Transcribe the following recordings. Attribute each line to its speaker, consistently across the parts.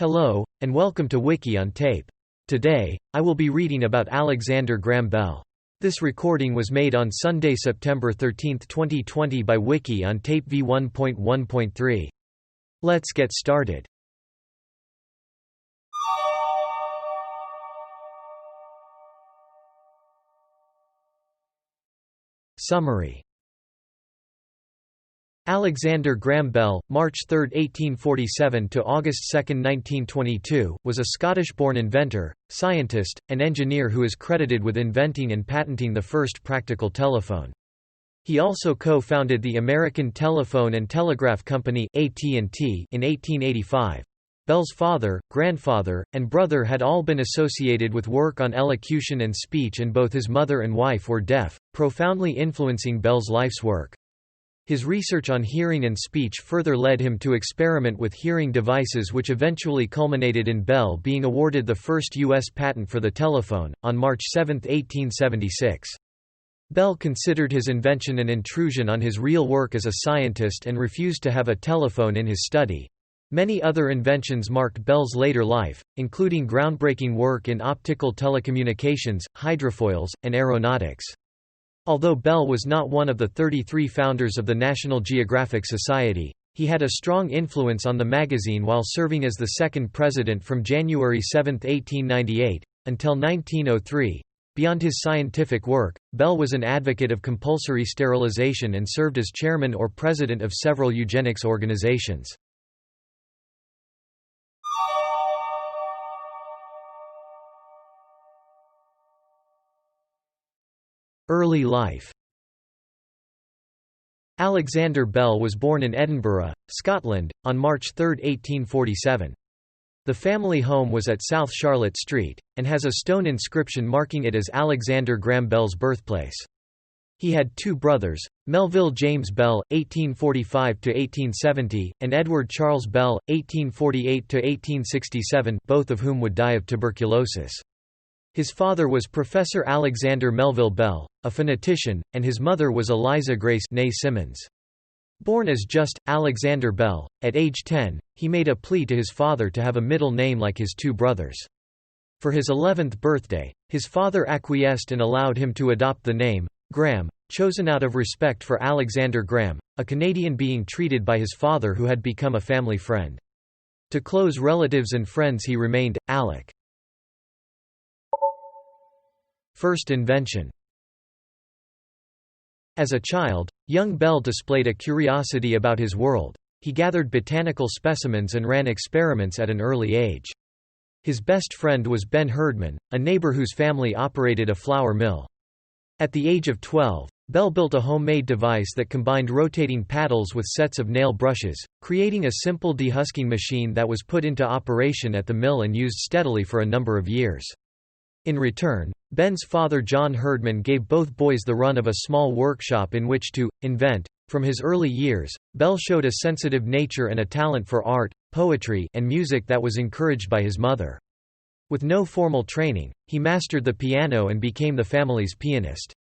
Speaker 1: Hello, and welcome to Wiki-On-Tape. Today, I will be reading about Alexander Graham Bell. This recording was made on Sunday, September 13, 2020 by Wiki-On-Tape v1.1.3. Let's get started. Summary. Alexander Graham Bell, March 3, 1847 to August 2, 1922, was a Scottish-born inventor, scientist, and engineer who is credited with inventing and patenting the first practical telephone. He also co-founded the American Telephone and Telegraph Company (AT&T) in 1885. Bell's father, grandfather, and brother had all been associated with work on elocution and speech, and both his mother and wife were deaf, profoundly influencing Bell's life's work. His research on hearing and speech further led him to experiment with hearing devices, which eventually culminated in Bell being awarded the first U.S. patent for the telephone, on March 7, 1876. Bell considered his invention an intrusion on his real work as a scientist and refused to have a telephone in his study. Many other inventions marked Bell's later life, including groundbreaking work in optical telecommunications, hydrofoils, and aeronautics. Although Bell was not one of the 33 founders of the National Geographic Society, he had a strong influence on the magazine while serving as the second president from January 7, 1898, until 1903. Beyond his scientific work, Bell was an advocate of compulsory sterilization and served as chairman or president of several eugenics organizations. Early life. Alexander Bell was born in Edinburgh, Scotland, on March 3, 1847. The family home was at South Charlotte Street, and has a stone inscription marking it as Alexander Graham Bell's birthplace. He had two brothers, Melville James Bell, 1845–1870, and Edward Charles Bell, 1848–1867, both of whom would die of tuberculosis. His father was Professor Alexander Melville Bell, a phonetician, and his mother was Eliza Grace née Simmons. Born as just Alexander Bell, at age 10, he made a plea to his father to have a middle name like his two brothers. For his 11th birthday, his father acquiesced and allowed him to adopt the name Graham, chosen out of respect for Alexander Graham, a Canadian being treated by his father who had become a family friend. To close relatives and friends he remained Alec. First invention. As a child, young Bell displayed a curiosity about his world. He gathered botanical specimens and ran experiments at an early age. His best friend was Ben Herdman, a neighbor whose family operated a flour mill. At the age of 12, Bell built a homemade device that combined rotating paddles with sets of nail brushes, creating a simple dehusking machine that was put into operation at the mill and used steadily for a number of years. In return, Ben's father John Herdman gave both boys the run of a small workshop in which to invent. From his early years, Bell showed a sensitive nature and a talent for art, poetry, and music that was encouraged by his mother. With no formal training, he mastered the piano and became the family's pianist.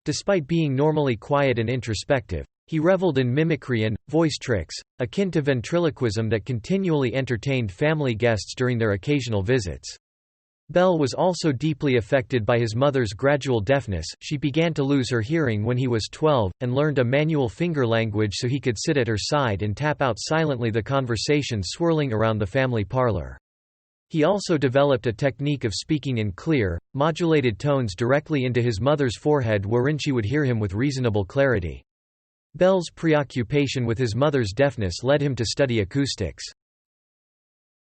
Speaker 1: Despite being normally quiet and introspective, he reveled in mimicry and voice tricks, akin to ventriloquism, that continually entertained family guests during their occasional visits. Bell was also deeply affected by his mother's gradual deafness. She began to lose her hearing when he was 12, and learned a manual finger language so he could sit at her side and tap out silently the conversation swirling around the family parlor. He also developed a technique of speaking in clear, modulated tones directly into his mother's forehead, wherein she would hear him with reasonable clarity. Bell's preoccupation with his mother's deafness led him to study acoustics.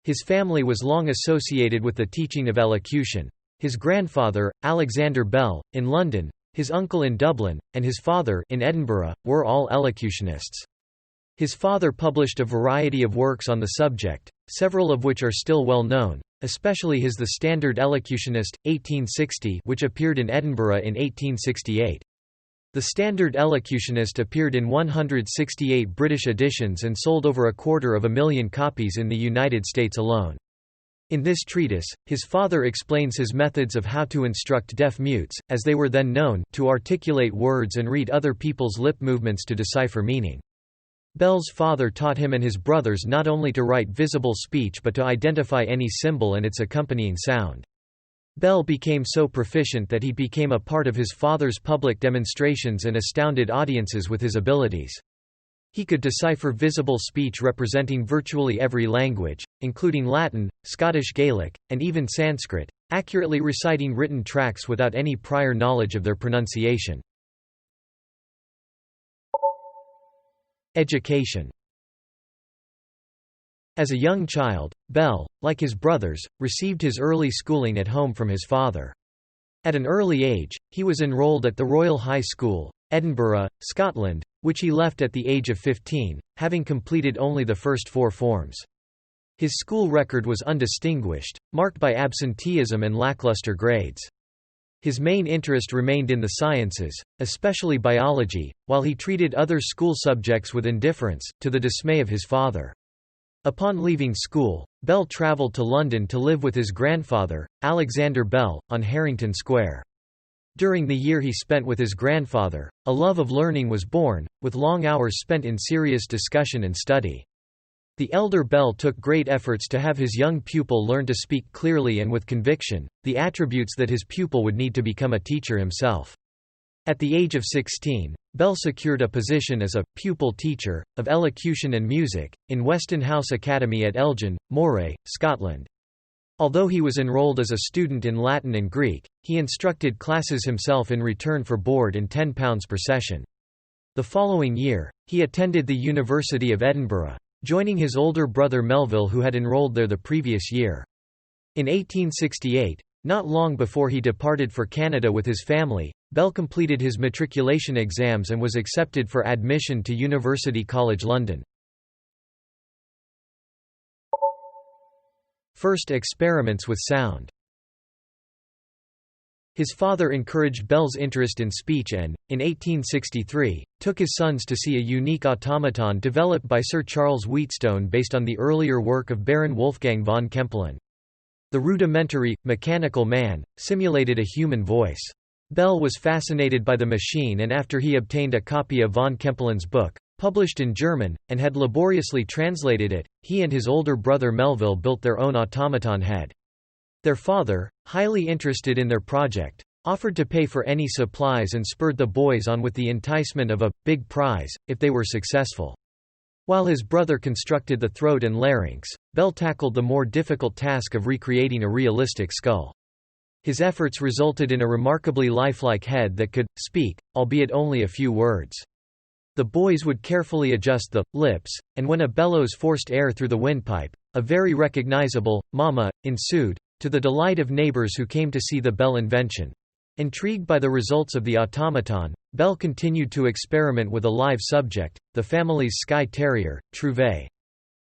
Speaker 1: His family was long associated with the teaching of elocution. His grandfather, Alexander Bell, in London, his uncle in Dublin, and his father, in Edinburgh, were all elocutionists. His father published a variety of works on the subject, several of which are still well known, especially his The Standard Elocutionist, 1860, which appeared in Edinburgh in 1868. The Standard Elocutionist appeared in 168 British editions and sold over 250,000 copies in the United States alone. In this treatise, his father explains his methods of how to instruct deaf mutes, as they were then known, to articulate words and read other people's lip movements to decipher meaning. Bell's father taught him and his brothers not only to write visible speech but to identify any symbol and its accompanying sound. Bell became so proficient that he became a part of his father's public demonstrations and astounded audiences with his abilities. He could decipher visible speech representing virtually every language, including Latin, Scottish Gaelic, and even Sanskrit, accurately reciting written tracts without any prior knowledge of their pronunciation. Education. As a young child, Bell, like his brothers, received his early schooling at home from his father. At an early age, he was enrolled at the Royal High School, Edinburgh, Scotland, which he left at the age of 15, having completed only the first 4 forms. His school record was undistinguished, marked by absenteeism and lackluster grades. His main interest remained in the sciences, especially biology, while he treated other school subjects with indifference, to the dismay of his father. Upon leaving school, Bell travelled to London to live with his grandfather, Alexander Bell, on Harrington Square. During the year he spent with his grandfather, a love of learning was born, with long hours spent in serious discussion and study. The elder Bell took great efforts to have his young pupil learn to speak clearly and with conviction, the attributes that his pupil would need to become a teacher himself. At the age of 16, Bell secured a position as a pupil teacher of elocution and music in Weston House Academy at Elgin, Moray, Scotland. Although he was enrolled as a student in Latin and Greek, he instructed classes himself in return for board and £10 per session. The following year, he attended the University of Edinburgh, joining his older brother Melville who had enrolled there the previous year. In 1868, not long before he departed for Canada with his family, Bell completed his matriculation exams and was accepted for admission to University College London. First experiments with sound. His father encouraged Bell's interest in speech and, in 1863, took his sons to see a unique automaton developed by Sir Charles Wheatstone based on the earlier work of Baron Wolfgang von Kempelen. The rudimentary, mechanical man, simulated a human voice. Bell was fascinated by the machine, and after he obtained a copy of von Kempelen's book, published in German, and had laboriously translated it, he and his older brother Melville built their own automaton head. Their father, highly interested in their project, offered to pay for any supplies and spurred the boys on with the enticement of a big prize if they were successful. While his brother constructed the throat and larynx, Bell tackled the more difficult task of recreating a realistic skull. His efforts resulted in a remarkably lifelike head that could speak, albeit only a few words. The boys would carefully adjust the lips, and when a bellows forced air through the windpipe, a very recognizable mama ensued, to the delight of neighbors who came to see the Bell invention. Intrigued by the results of the automaton, Bell continued to experiment with a live subject, the family's Skye Terrier, Trouvé.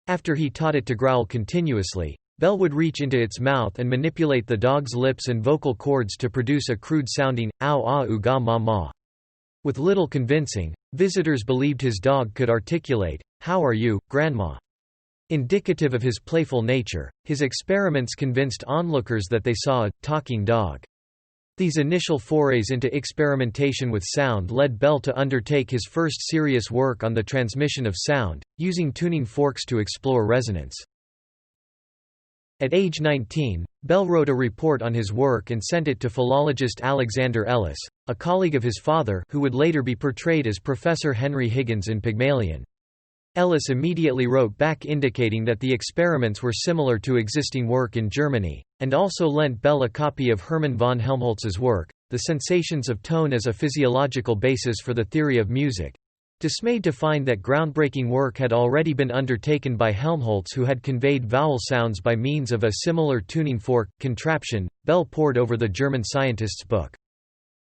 Speaker 1: After he taught it to growl continuously, Bell would reach into its mouth and manipulate the dog's lips and vocal cords to produce a crude-sounding, ow ah oo ga ma ma. With little convincing, visitors believed his dog could articulate, "How are you, Grandma?" Indicative of his playful nature, his experiments convinced onlookers that they saw a talking dog. These initial forays into experimentation with sound led Bell to undertake his first serious work on the transmission of sound, using tuning forks to explore resonance. At age 19, Bell wrote a report on his work and sent it to philologist Alexander Ellis, a colleague of his father who would later be portrayed as Professor Henry Higgins in Pygmalion. Ellis immediately wrote back indicating that the experiments were similar to existing work in Germany, and also lent Bell a copy of Hermann von Helmholtz's work, The Sensations of Tone as a Physiological Basis for the Theory of Music. Dismayed to find that groundbreaking work had already been undertaken by Helmholtz, who had conveyed vowel sounds by means of a similar tuning fork contraption, Bell pored over the German scientist's book.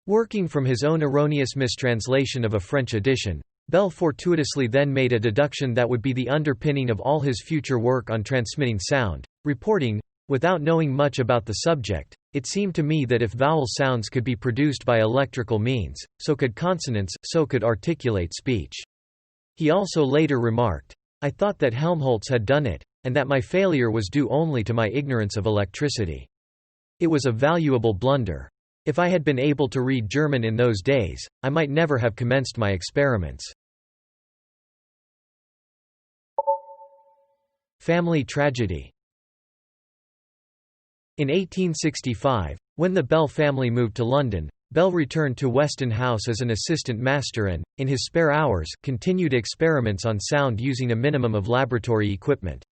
Speaker 1: Working from his own erroneous mistranslation of a French edition, Bell fortuitously then made a deduction that would be the underpinning of all his future work on transmitting sound, reporting, "Without knowing much about the subject, it seemed to me that if vowel sounds could be produced by electrical means, so could consonants, so could articulate speech." He also later remarked, "I thought that Helmholtz had done it, and that my failure was due only to my ignorance of electricity. It was a valuable blunder. If I had been able to read German in those days, I might never have commenced my experiments." Family tragedy. In 1865, when the Bell family moved to London, Bell returned to Weston House as an assistant master and, in his spare hours, continued experiments on sound using a minimum of laboratory equipment.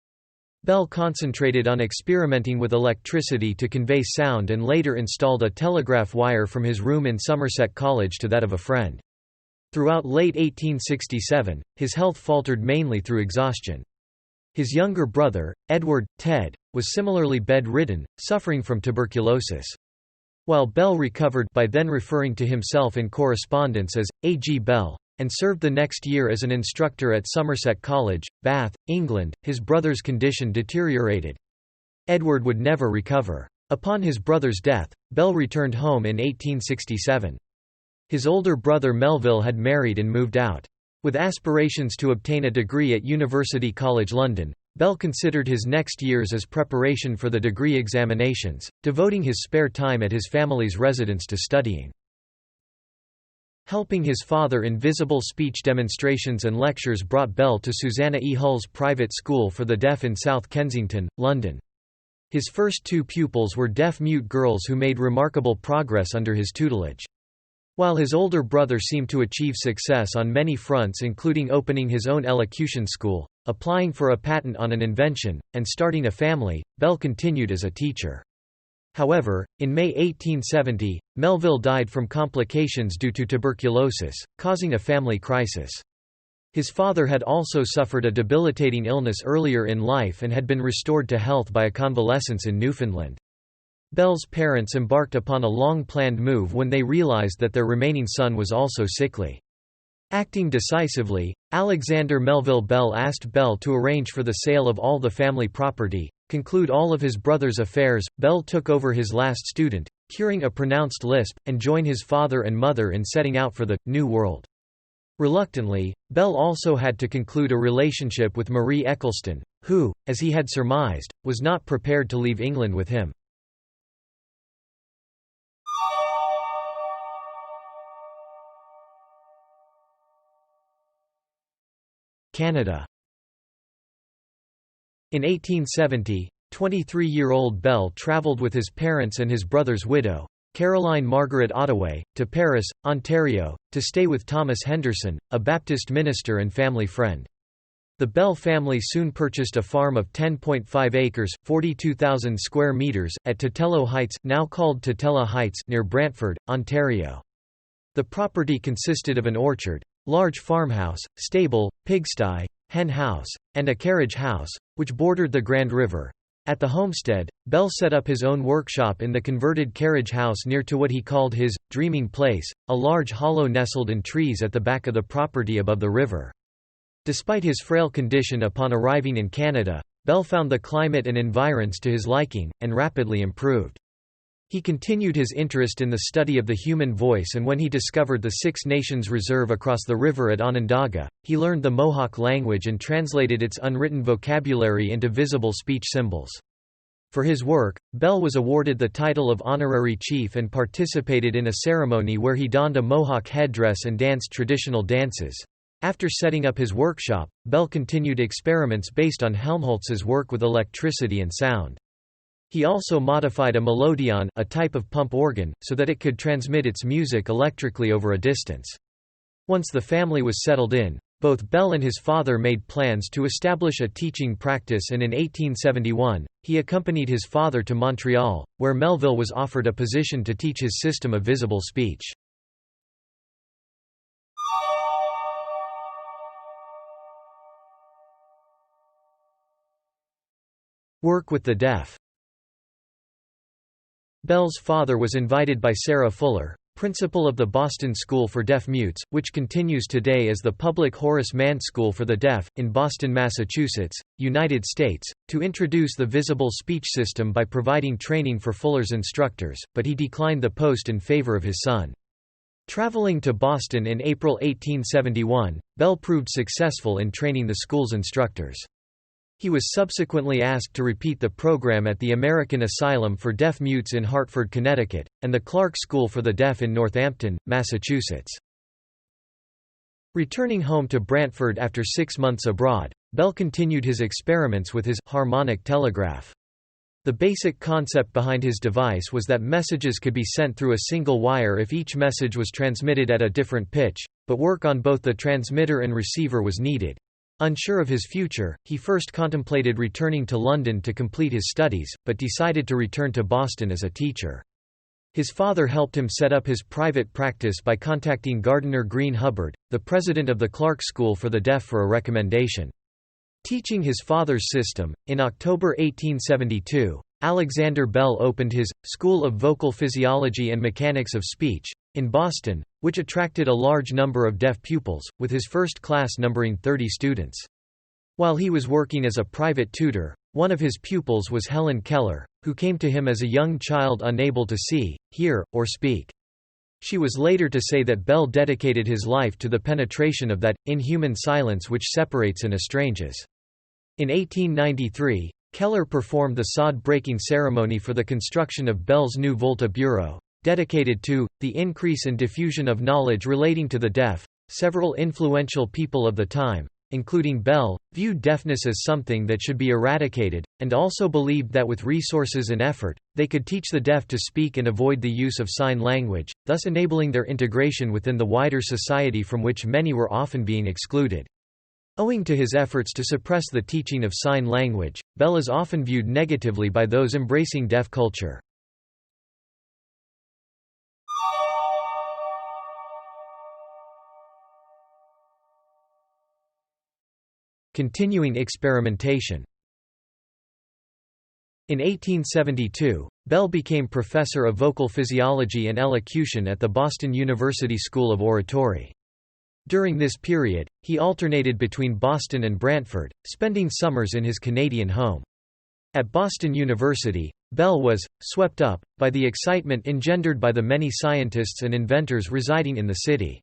Speaker 1: Bell concentrated on experimenting with electricity to convey sound and later installed a telegraph wire from his room in Somerset College to that of a friend. Throughout late 1867, his health faltered mainly through exhaustion. His younger brother, Edward, Ted, was similarly bedridden, suffering from tuberculosis. While Bell recovered, by then referring to himself in correspondence as A.G. Bell, and served the next year as an instructor at Somerset College, Bath, England, his brother's condition deteriorated. Edward would never recover. Upon his brother's death, Bell returned home in 1867. His older brother Melville had married and moved out. With aspirations to obtain a degree at University College London, Bell considered his next years as preparation for the degree examinations, devoting his spare time at his family's residence to studying. Helping his father in visible speech demonstrations and lectures brought Bell to Susanna E. Hull's private school for the deaf in South Kensington, London. His first two pupils were deaf-mute girls who made remarkable progress under his tutelage. While his older brother seemed to achieve success on many fronts, including opening his own elocution school, applying for a patent on an invention, and starting a family, Bell continued as a teacher. However, in May 1870, Melville died from complications due to tuberculosis, causing a family crisis. His father had also suffered a debilitating illness earlier in life and had been restored to health by a convalescence in Newfoundland. Bell's parents embarked upon a long-planned move when they realized that their remaining son was also sickly. Acting decisively, Alexander Melville Bell asked Bell to arrange for the sale of all the family property, conclude all of his brother's affairs. Bell took over his last student, curing a pronounced lisp, and join his father and mother in setting out for the New World. Reluctantly, Bell also had to conclude a relationship with Marie Eccleston, who, as he had surmised, was not prepared to leave England with him. Canada. In 1870, 23-year-old Bell travelled with his parents and his brother's widow, Caroline Margaret Ottaway, to Paris, Ontario, to stay with Thomas Henderson, a Baptist minister and family friend. The Bell family soon purchased a farm of 10.5 acres, 42,000 square metres, at Totello Heights, now called Totella Heights, near Brantford, Ontario. The property consisted of an orchard, large farmhouse, stable, pigsty, hen house, and a carriage house, which bordered the Grand River. At the homestead, Bell set up his own workshop in the converted carriage house near to what he called his dreaming place, a large hollow nestled in trees at the back of the property above the river. Despite his frail condition upon arriving in Canada, Bell found the climate and environs to his liking, and rapidly improved. He continued his interest in the study of the human voice, and when he discovered the Six Nations Reserve across the river at Onondaga, he learned the Mohawk language and translated its unwritten vocabulary into visible speech symbols. For his work, Bell was awarded the title of Honorary Chief and participated in a ceremony where he donned a Mohawk headdress and danced traditional dances. After setting up his workshop, Bell continued experiments based on Helmholtz's work with electricity and sound. He also modified a melodeon, a type of pump organ, so that it could transmit its music electrically over a distance. Once the family was settled in, both Bell and his father made plans to establish a teaching practice, and in 1871, he accompanied his father to Montreal, where Melville was offered a position to teach his system of visible speech. Work with the deaf. Bell's father was invited by Sarah Fuller, principal of the Boston School for Deaf-Mutes, which continues today as the public Horace Mann School for the Deaf, in Boston, Massachusetts, United States, to introduce the visible speech system by providing training for Fuller's instructors, but he declined the post in favor of his son. Traveling to Boston in April 1871, Bell proved successful in training the school's instructors. He was subsequently asked to repeat the program at the American Asylum for Deaf-Mutes in Hartford, Connecticut, and the Clark School for the Deaf in Northampton, Massachusetts. Returning home to Brantford after 6 months abroad, Bell continued his experiments with his harmonic telegraph. The basic concept behind his device was that messages could be sent through a single wire if each message was transmitted at a different pitch, but work on both the transmitter and receiver was needed. Unsure of his future, he first contemplated returning to London to complete his studies, but decided to return to Boston as a teacher. His father helped him set up his private practice by contacting Gardiner Green Hubbard, the president of the Clark School for the Deaf, for a recommendation. Teaching his father's system, in October 1872, Alexander Bell opened his School of Vocal Physiology and Mechanics of Speech in Boston, which attracted a large number of deaf pupils, with his first class numbering 30 students. While he was working as a private tutor, one of his pupils was Helen Keller, who came to him as a young child unable to see, hear, or speak. She was later to say that Bell dedicated his life to the penetration of that inhuman silence which separates and estranges. In 1893, Keller performed the sod-breaking ceremony for the construction of Bell's new Volta Bureau, dedicated to the increase and diffusion of knowledge relating to the deaf. Several influential people of the time, including Bell, viewed deafness as something that should be eradicated, and also believed that with resources and effort, they could teach the deaf to speak and avoid the use of sign language, thus enabling their integration within the wider society from which many were often being excluded. Owing to his efforts to suppress the teaching of sign language, Bell is often viewed negatively by those embracing deaf culture. Continuing experimentation. In 1872, Bell became professor of vocal physiology and elocution at the Boston University School of Oratory. During this period, he alternated between Boston and Brantford, spending summers in his Canadian home. At Boston University, Bell was swept up by the excitement engendered by the many scientists and inventors residing in the city.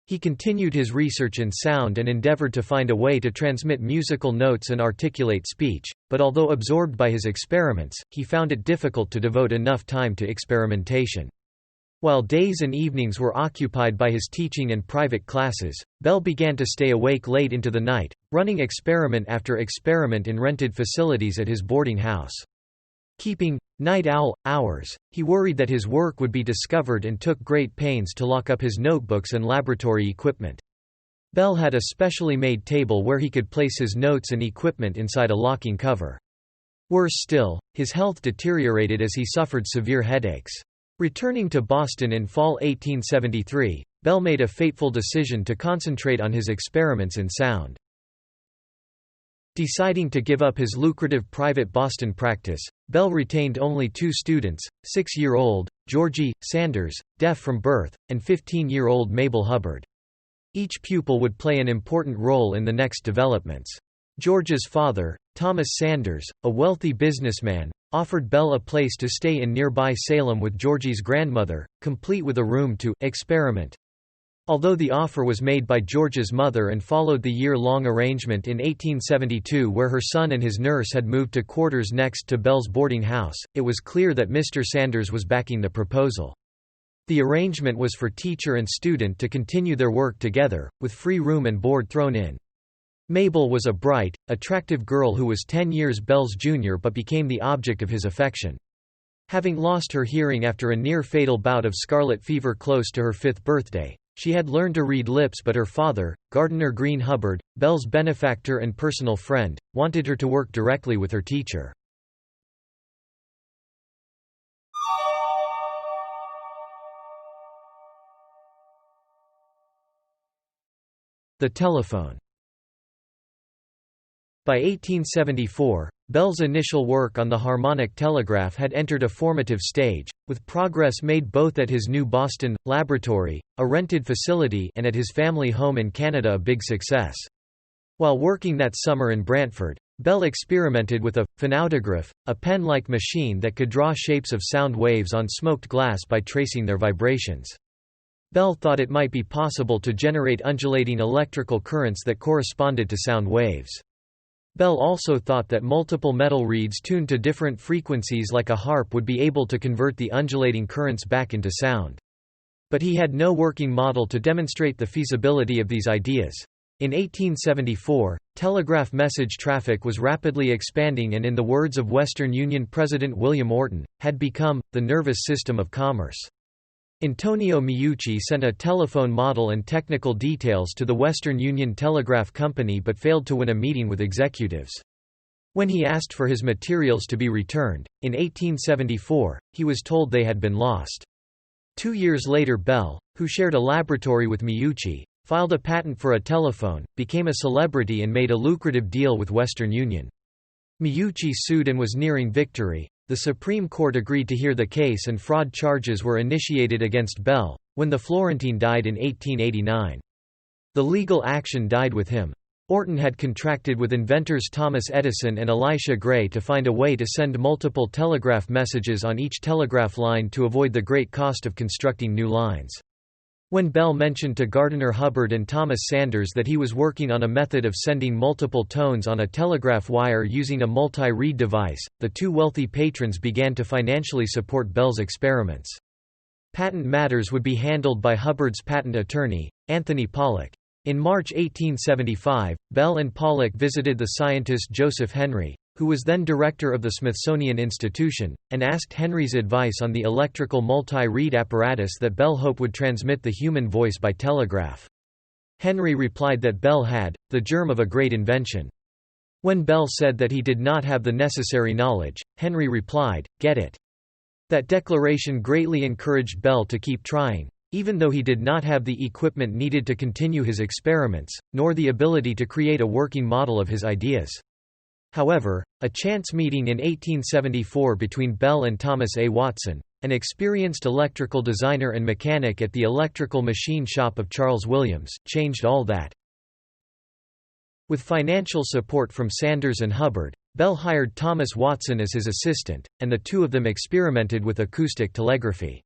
Speaker 1: He continued his research in sound and endeavored to find a way to transmit musical notes and articulate speech, but although absorbed by his experiments, he found it difficult to devote enough time to experimentation. While days and evenings were occupied by his teaching and private classes, Bell began to stay awake late into the night, running experiment after experiment in rented facilities at his boarding house. Keeping night owl hours, he worried that his work would be discovered and took great pains to lock up his notebooks and laboratory equipment. Bell had a specially made table where he could place his notes and equipment inside a locking cover. Worse still, his health deteriorated as he suffered severe headaches. Returning to Boston in fall 1873, Bell made a fateful decision to concentrate on his experiments in sound. Deciding to give up his lucrative private Boston practice, Bell retained only 2 students, 6-year-old, Georgie Sanders, deaf from birth, and 15-year-old Mabel Hubbard. Each pupil would play an important role in the next developments. George's father, Thomas Sanders, a wealthy businessman, offered Bell a place to stay in nearby Salem with Georgie's grandmother, complete with a room to experiment. Although the offer was made by George's mother and followed the year-long arrangement in 1872 where her son and his nurse had moved to quarters next to Bell's boarding house, it was clear that Mr. Sanders was backing the proposal. The arrangement was for teacher and student to continue their work together, with free room and board thrown in. Mabel was a bright, attractive girl who was 10 years Bell's junior but became the object of his affection. Having lost her hearing after a near-fatal bout of scarlet fever close to her 5th birthday, she had learned to read lips, but her father, Gardiner Green Hubbard, Bell's benefactor and personal friend, wanted her to work directly with her teacher. The telephone. By 1874, Bell's initial work on the harmonic telegraph had entered a formative stage, with progress made both at his new Boston laboratory, a rented facility, and at his family home in Canada, a big success. While working that summer in Brantford, Bell experimented with a phonautograph, a pen-like machine that could draw shapes of sound waves on smoked glass by tracing their vibrations. Bell thought it might be possible to generate undulating electrical currents that corresponded to sound waves. Bell also thought that multiple metal reeds tuned to different frequencies like a harp would be able to convert the undulating currents back into sound. But he had no working model to demonstrate the feasibility of these ideas. In 1874, telegraph message traffic was rapidly expanding and, in the words of Western Union President William Orton, had become the nervous system of commerce. Antonio Meucci sent a telephone model and technical details to the Western Union Telegraph Company but failed to win a meeting with executives. When he asked for his materials to be returned, in 1874, he was told they had been lost. 2 years later, Bell, who shared a laboratory with Meucci, filed a patent for a telephone, became a celebrity and made a lucrative deal with Western Union. Meucci sued and was nearing victory. The Supreme Court agreed to hear the case and fraud charges were initiated against Bell, when the Florentine died in 1889. The legal action died with him. Orton had contracted with inventors Thomas Edison and Elisha Gray to find a way to send multiple telegraph messages on each telegraph line to avoid the great cost of constructing new lines. When Bell mentioned to Gardiner Hubbard and Thomas Sanders that he was working on a method of sending multiple tones on a telegraph wire using a multi-reed device, the two wealthy patrons began to financially support Bell's experiments. Patent matters would be handled by Hubbard's patent attorney, Anthony Pollock. In March 1875, Bell and Pollock visited the scientist Joseph Henry, who was then director of the Smithsonian Institution, and asked Henry's advice on the electrical multi-reed apparatus that Bell hoped would transmit the human voice by telegraph. Henry replied that Bell had the germ of a great invention. When Bell said that he did not have the necessary knowledge, Henry replied, "Get it." That declaration greatly encouraged Bell to keep trying, even though he did not have the equipment needed to continue his experiments, nor the ability to create a working model of his ideas. However, a chance meeting in 1874 between Bell and Thomas A. Watson, an experienced electrical designer and mechanic at the electrical machine shop of Charles Williams, changed all that. With financial support from Sanders and Hubbard, Bell hired Thomas Watson as his assistant, and the two of them experimented with acoustic telegraphy.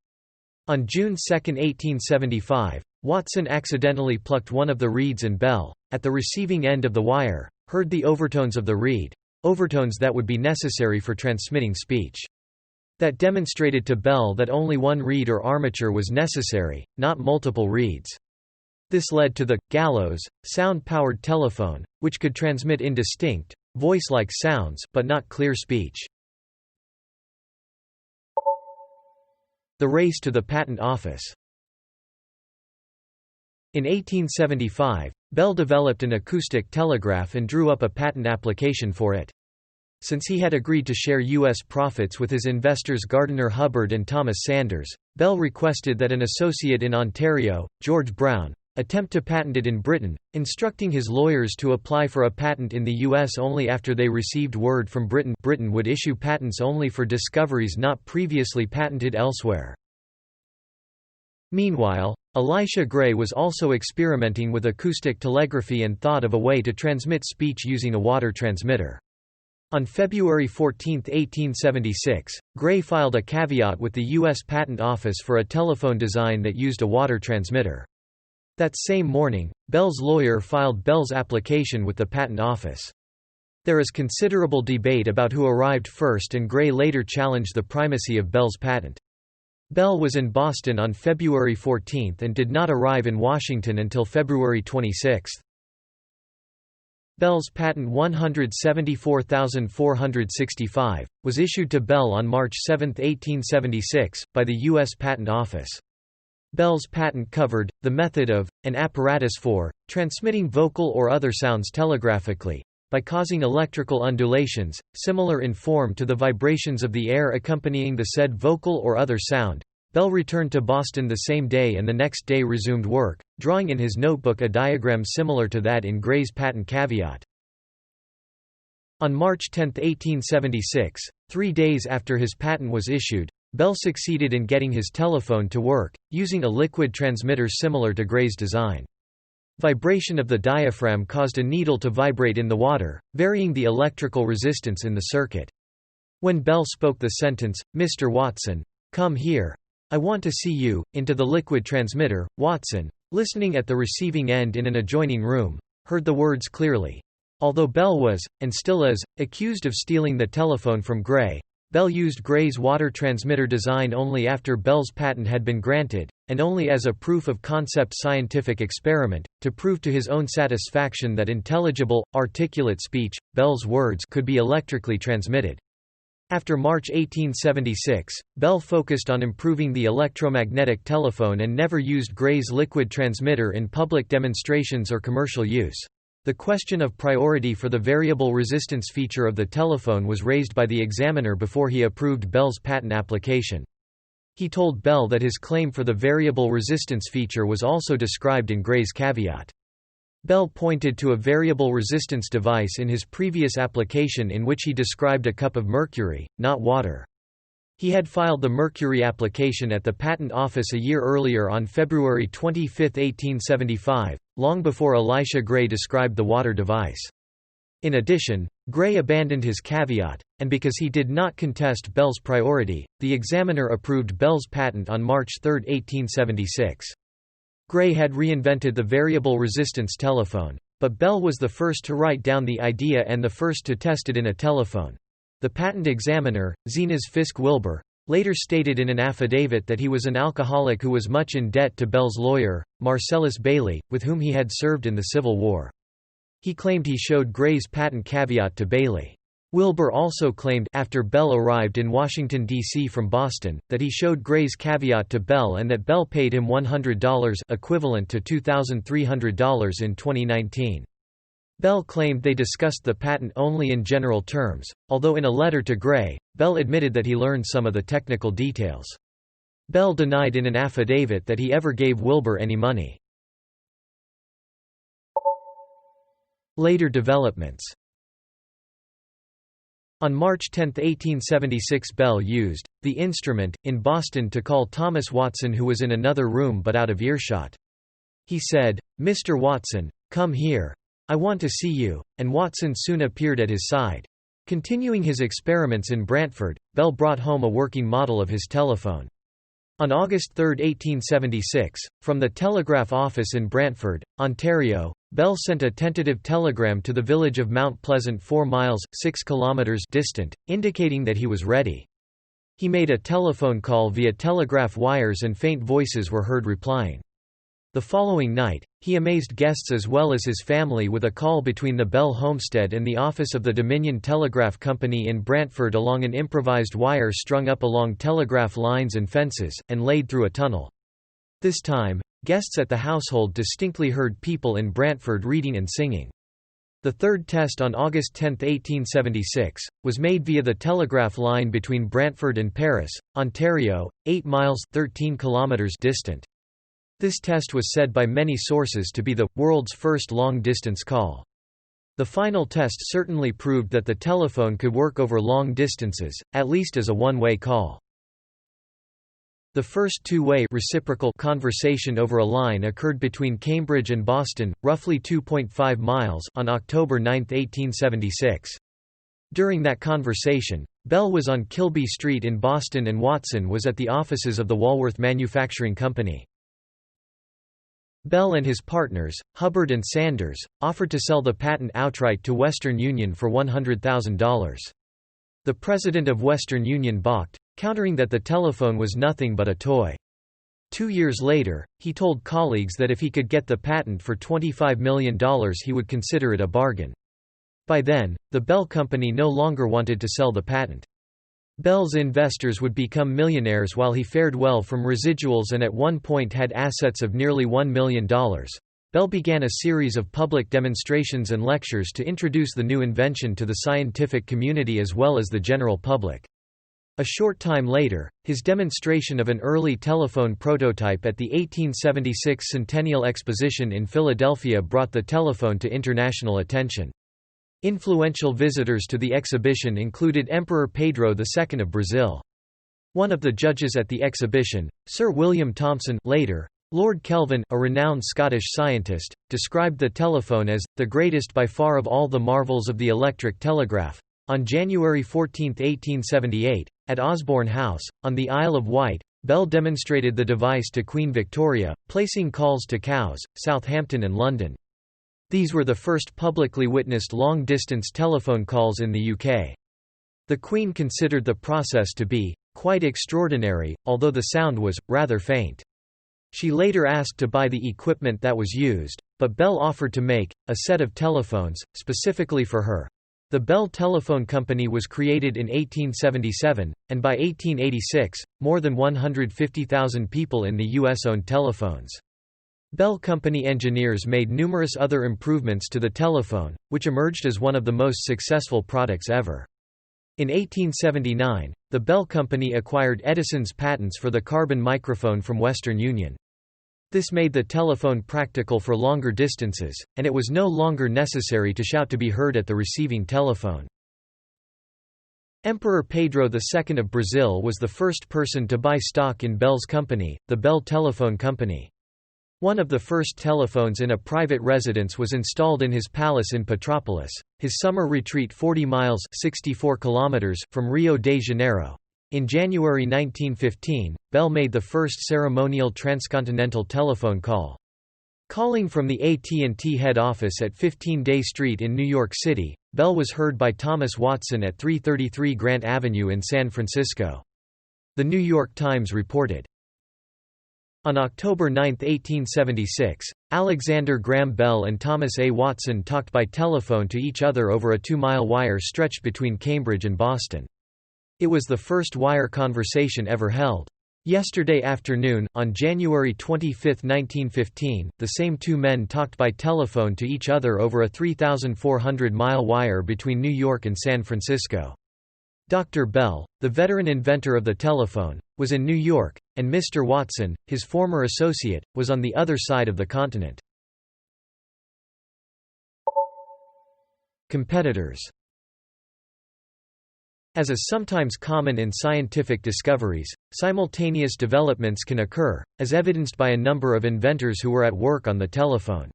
Speaker 1: On June 2, 1875, Watson accidentally plucked one of the reeds and Bell, at the receiving end of the wire, heard the overtones of the reed, overtones that would be necessary for transmitting speech. That demonstrated to Bell that only one reed or armature was necessary, not multiple reeds. This led to the gallows sound-powered telephone, which could transmit indistinct, voice-like sounds but not clear speech. The race to the patent office. In 1875, Bell developed an acoustic telegraph and drew up a patent application for it. Since he had agreed to share U.S. profits with his investors Gardiner Hubbard and Thomas Sanders, Bell requested that an associate in Ontario, George Brown, attempt to patent it in Britain, instructing his lawyers to apply for a patent in the U.S. only after they received word from Britain. Britain would issue patents only for discoveries not previously patented elsewhere. Meanwhile, Elisha Gray was also experimenting with acoustic telegraphy and thought of a way to transmit speech using a water transmitter. On February 14, 1876, Gray filed a caveat with the U.S. Patent Office for a telephone design that used a water transmitter. That same morning, Bell's lawyer filed Bell's application with the Patent Office. There is considerable debate about who arrived first, and Gray later challenged the primacy of Bell's patent. Bell was in Boston on February 14 and did not arrive in Washington until February 26. Bell's patent 174,465, was issued to Bell on March 7, 1876, by the U.S. Patent Office. Bell's patent covered the method of an apparatus for transmitting vocal or other sounds telegraphically by causing electrical undulations, similar in form to the vibrations of the air accompanying the said vocal or other sound. Bell returned to Boston the same day and the next day resumed work, drawing in his notebook a diagram similar to that in Gray's patent caveat. On March 10, 1876, 3 days after his patent was issued, Bell succeeded in getting his telephone to work, using a liquid transmitter similar to Gray's design. Vibration of the diaphragm caused a needle to vibrate in the water, varying the electrical resistance in the circuit. When Bell spoke the sentence, "Mr. Watson, come here. I want to see you," into the liquid transmitter, Watson, listening at the receiving end in an adjoining room, heard the words clearly. Although Bell was, and still is, accused of stealing the telephone from Gray, Bell used Gray's water transmitter design only after Bell's patent had been granted, and only as a proof-of-concept scientific experiment, to prove to his own satisfaction that intelligible, articulate speech, Bell's words, could be electrically transmitted. After March 1876, Bell focused on improving the electromagnetic telephone and never used Gray's liquid transmitter in public demonstrations or commercial use. The question of priority for the variable resistance feature of the telephone was raised by the examiner before he approved Bell's patent application. He told Bell that his claim for the variable resistance feature was also described in Gray's caveat. Bell pointed to a variable resistance device in his previous application in which he described a cup of mercury, not water. He had filed the mercury application at the Patent Office a year earlier on February 25, 1875, long before Elisha Gray described the water device. In addition, Gray abandoned his caveat, and because he did not contest Bell's priority, the examiner approved Bell's patent on March 3, 1876. Gray had reinvented the variable resistance telephone, but Bell was the first to write down the idea and the first to test it in a telephone. The patent examiner, Zenas Fisk Wilbur, later stated in an affidavit that he was an alcoholic who was much in debt to Bell's lawyer, Marcellus Bailey, with whom he had served in the Civil War. He claimed he showed Gray's patent caveat to Bailey. Wilbur also claimed, after Bell arrived in Washington, D.C. from Boston, that he showed Gray's caveat to Bell and that Bell paid him $100, equivalent to $2,300 in 2019. Bell claimed they discussed the patent only in general terms, although in a letter to Gray, Bell admitted that he learned some of the technical details. Bell denied in an affidavit that he ever gave Wilbur any money. Later developments. On March 10, 1876, Bell used the instrument in Boston to call Thomas Watson, who was in another room but out of earshot. He said, "Mr. Watson, come here. I want to see you," and Watson soon appeared at his side. Continuing his experiments in Brantford, Bell brought home a working model of his telephone. On August 3, 1876, from the telegraph office in Brantford, Ontario, Bell sent a tentative telegram to the village of Mount Pleasant 4 miles 6 kilometers distant, indicating that he was ready. He made a telephone call via telegraph wires and faint voices were heard replying. The following night, he amazed guests as well as his family with a call between the Bell homestead and the office of the Dominion Telegraph Company in Brantford along an improvised wire strung up along telegraph lines and fences, and laid through a tunnel. This time, guests at the household distinctly heard people in Brantford reading and singing. The third test on August 10, 1876, was made via the telegraph line between Brantford and Paris, Ontario, 8 miles 13 kilometers distant. This test was said by many sources to be the world's first long-distance call. The final test certainly proved that the telephone could work over long distances, at least as a one-way call. The first two-way reciprocal conversation over a line occurred between Cambridge and Boston, roughly 2.5 miles, on October 9, 1876. During that conversation, Bell was on Kilby Street in Boston and Watson was at the offices of the Walworth Manufacturing Company. Bell and his partners, Hubbard and Sanders, offered to sell the patent outright to Western Union for $100,000. The president of Western Union balked, countering that the telephone was nothing but a toy. 2 years later, he told colleagues that if he could get the patent for $25 million he would consider it a bargain. By then, the Bell Company no longer wanted to sell the patent. Bell's investors would become millionaires while he fared well from residuals and at one point had assets of nearly $1 million. Bell began a series of public demonstrations and lectures to introduce the new invention to the scientific community as well as the general public. A short time later, his demonstration of an early telephone prototype at the 1876 Centennial Exposition in Philadelphia brought the telephone to international attention. Influential visitors to the exhibition included Emperor Pedro II of Brazil. One of the judges at the exhibition, Sir William Thomson, later Lord Kelvin, a renowned Scottish scientist, described the telephone as the greatest by far of all the marvels of the electric telegraph. On January 14, 1878, at Osborne House, on the Isle of Wight, Bell demonstrated the device to Queen Victoria, placing calls to Cowes, Southampton and London. These were the first publicly witnessed long-distance telephone calls in the UK. The Queen considered the process to be quite extraordinary, although the sound was rather faint. She later asked to buy the equipment that was used, but Bell offered to make a set of telephones, specifically for her. The Bell Telephone Company was created in 1877, and by 1886, more than 150,000 people in the U.S. owned telephones. Bell Company engineers made numerous other improvements to the telephone, which emerged as one of the most successful products ever. In 1879, the Bell Company acquired Edison's patents for the carbon microphone from Western Union. This made the telephone practical for longer distances, and it was no longer necessary to shout to be heard at the receiving telephone. Emperor Pedro II of Brazil was the first person to buy stock in Bell's company, the Bell Telephone Company. One of the first telephones in a private residence was installed in his palace in Petrópolis, his summer retreat 40 miles (64 kilometers) from Rio de Janeiro. In January 1915, Bell made the first ceremonial transcontinental telephone call. Calling from the AT&T head office at 15 Day Street in New York City, Bell was heard by Thomas Watson at 333 Grant Avenue in San Francisco. The New York Times reported. On October 9, 1876, Alexander Graham Bell and Thomas A. Watson talked by telephone to each other over a 2-mile wire stretched between Cambridge and Boston. It was the first wire conversation ever held. Yesterday afternoon, on January 25, 1915, the same two men talked by telephone to each other over a 3,400-mile wire between New York and San Francisco. Dr. Bell, the veteran inventor of the telephone, was in New York, and Mr. Watson, his former associate, was on the other side of the continent. Competitors. As is sometimes common in scientific discoveries, simultaneous developments can occur, as evidenced by a number of inventors who were at work on the telephone.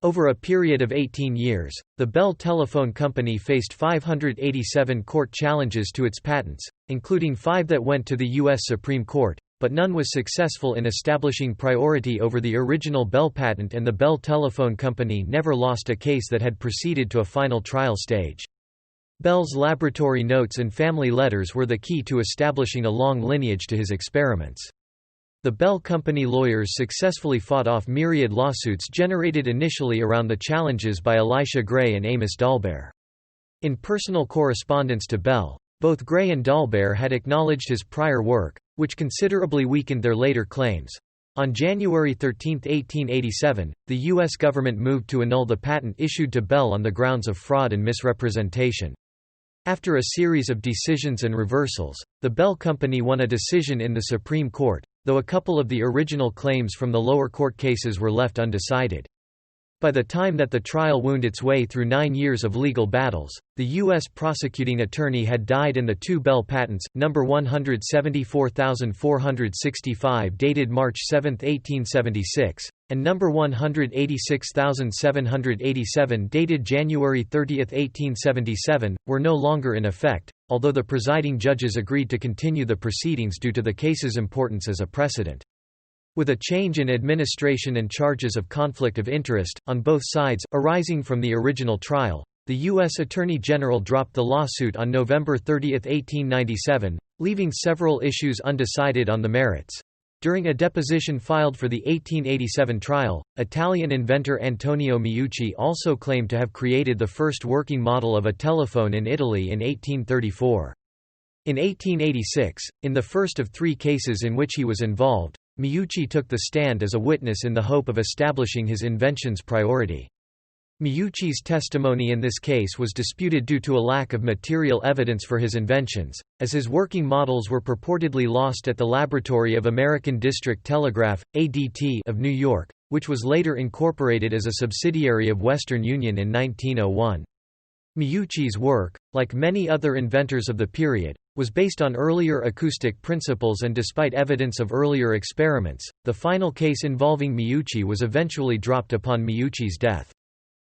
Speaker 1: Over a period of 18 years, the Bell Telephone Company faced 587 court challenges to its patents, including 5 that went to the U.S. Supreme Court, but none was successful in establishing priority over the original Bell patent, and the Bell Telephone Company never lost a case that had proceeded to a final trial stage. Bell's laboratory notes and family letters were the key to establishing a long lineage to his experiments. The Bell Company lawyers successfully fought off myriad lawsuits generated initially around the challenges by Elisha Gray and Amos Dahlberg. In personal correspondence to Bell, both Gray and Dahlberg had acknowledged his prior work, which considerably weakened their later claims. On January 13, 1887, the U.S. government moved to annul the patent issued to Bell on the grounds of fraud and misrepresentation. After a series of decisions and reversals, the Bell Company won a decision in the Supreme Court, though a couple of the original claims from the lower court cases were left undecided. By the time that the trial wound its way through 9 years of legal battles, the U.S. prosecuting attorney had died and the two Bell patents, No. 174,465 dated March 7, 1876, and No. 186,787 dated January 30, 1877, were no longer in effect, although the presiding judges agreed to continue the proceedings due to the case's importance as a precedent. With a change in administration and charges of conflict of interest, on both sides, arising from the original trial, the U.S. Attorney General dropped the lawsuit on November 30, 1897, leaving several issues undecided on the merits. During a deposition filed for the 1887 trial, Italian inventor Antonio Meucci also claimed to have created the first working model of a telephone in Italy in 1834. In 1886, in the first of 3 cases in which he was involved, Meucci took the stand as a witness in the hope of establishing his invention's priority. Meucci's testimony in this case was disputed due to a lack of material evidence for his inventions, as his working models were purportedly lost at the laboratory of American District Telegraph, ADT, of New York, which was later incorporated as a subsidiary of Western Union in 1901. Meucci's work, like many other inventors of the period, was based on earlier acoustic principles, and despite evidence of earlier experiments, the final case involving Meucci was eventually dropped upon Meucci's death.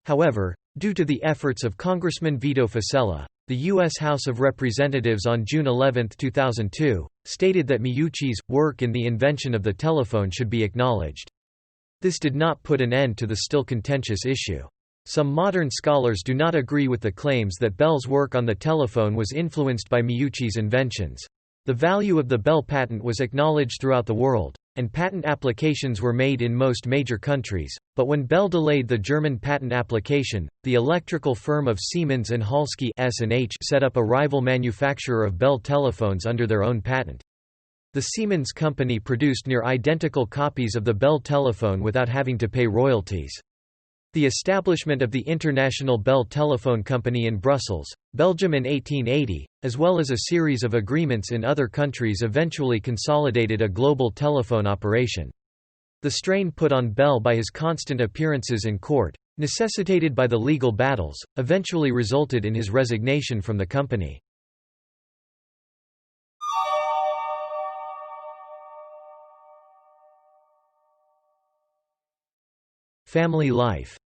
Speaker 1: However, due to the efforts of Congressman Vito Fossella, the U.S. House of Representatives on June 11, 2002, stated that Meucci's work in the invention of the telephone should be acknowledged. This did not put an end to the still contentious issue. Some modern scholars do not agree with the claims that Bell's work on the telephone was influenced by Meucci's inventions. The value of the Bell patent was acknowledged throughout the world, and patent applications were made in most major countries, but when Bell delayed the German patent application, the electrical firm of Siemens and Halske S&H set up a rival manufacturer of Bell telephones under their own patent. The Siemens company produced near identical copies of the Bell telephone without having to pay royalties. The establishment of the International Bell Telephone Company in Brussels, Belgium in 1880, as well as a series of agreements in other countries eventually consolidated a global telephone operation. The strain put on Bell by his constant appearances in court, necessitated by the legal battles, eventually resulted in his resignation from the company. Family life.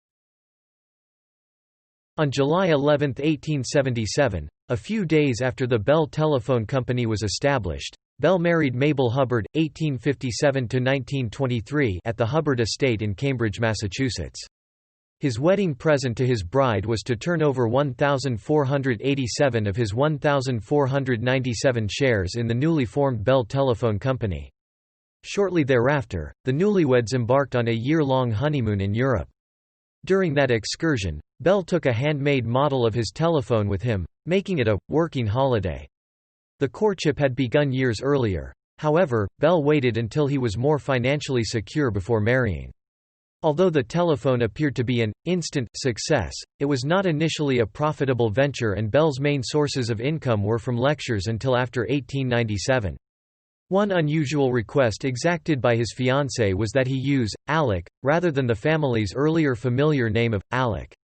Speaker 1: On July 11, 1877, a few days after the Bell Telephone Company was established, Bell married Mabel Hubbard, 1857–1923, at the Hubbard estate in Cambridge, Massachusetts. His wedding present to his bride was to turn over 1,487 of his 1,497 shares in the newly formed Bell Telephone Company. Shortly thereafter, the newlyweds embarked on a year-long honeymoon in Europe. During that excursion, Bell took a handmade model of his telephone with him, making it a working holiday. The courtship had begun years earlier. However, Bell waited until he was more financially secure before marrying. Although the telephone appeared to be an instant success, it was not initially a profitable venture, and Bell's main sources of income were from lectures until after 1897. One unusual request exacted by his fiancée was that he use Alec, rather than the family's earlier familiar name of Alec.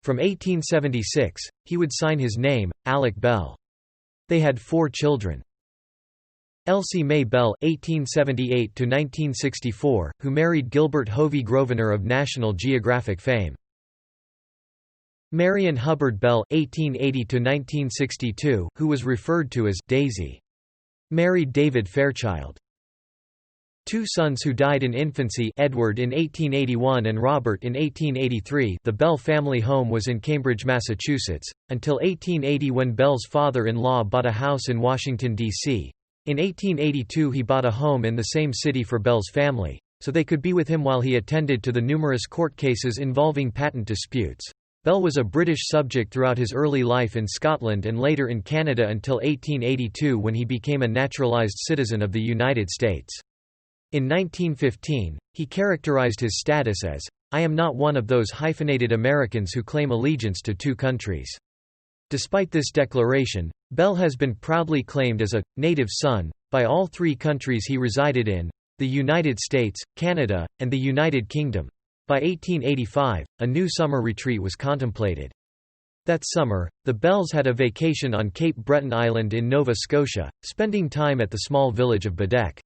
Speaker 1: From 1876, he would sign his name, Alec Bell. They had 4 children. Elsie May Bell (1878–1964), who married Gilbert Hovey Grosvenor of National Geographic fame. Marion Hubbard Bell (1880–1962), who was referred to as Daisy. Married David Fairchild. 2 sons who died in infancy, Edward in 1881 and Robert in 1883. The Bell family home was in Cambridge, Massachusetts, until 1880 when Bell's father-in-law bought a house in Washington, D.C. In 1882 he bought a home in the same city for Bell's family, so they could be with him while he attended to the numerous court cases involving patent disputes. Bell was a British subject throughout his early life in Scotland and later in Canada until 1882 when he became a naturalized citizen of the United States. In 1915, he characterized his status as, "I am not one of those hyphenated Americans who claim allegiance to 2 countries." Despite this declaration, Bell has been proudly claimed as a native son by all 3 countries he resided in, the United States, Canada, and the United Kingdom. By 1885, a new summer retreat was contemplated. That summer, the Bells had a vacation on Cape Breton Island in Nova Scotia, spending time at the small village of Baddeck.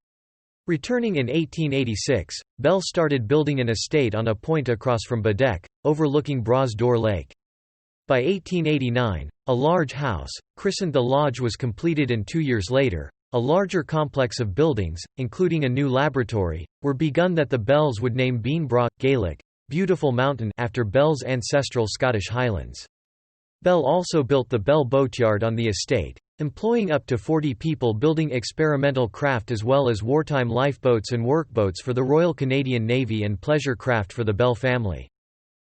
Speaker 1: Returning in 1886, Bell started building an estate on a point across from Baddeck, overlooking Bras d'Or Lake. By 1889, a large house, christened the Lodge, was completed, and 2 years later, a larger complex of buildings, including a new laboratory, were begun that the Bells would name Bean Bra, Gaelic, Beautiful Mountain, after Bell's ancestral Scottish Highlands. Bell also built the Bell Boatyard on the estate, employing up to 40 people building experimental craft as well as wartime lifeboats and workboats for the Royal Canadian Navy and pleasure craft for the Bell family.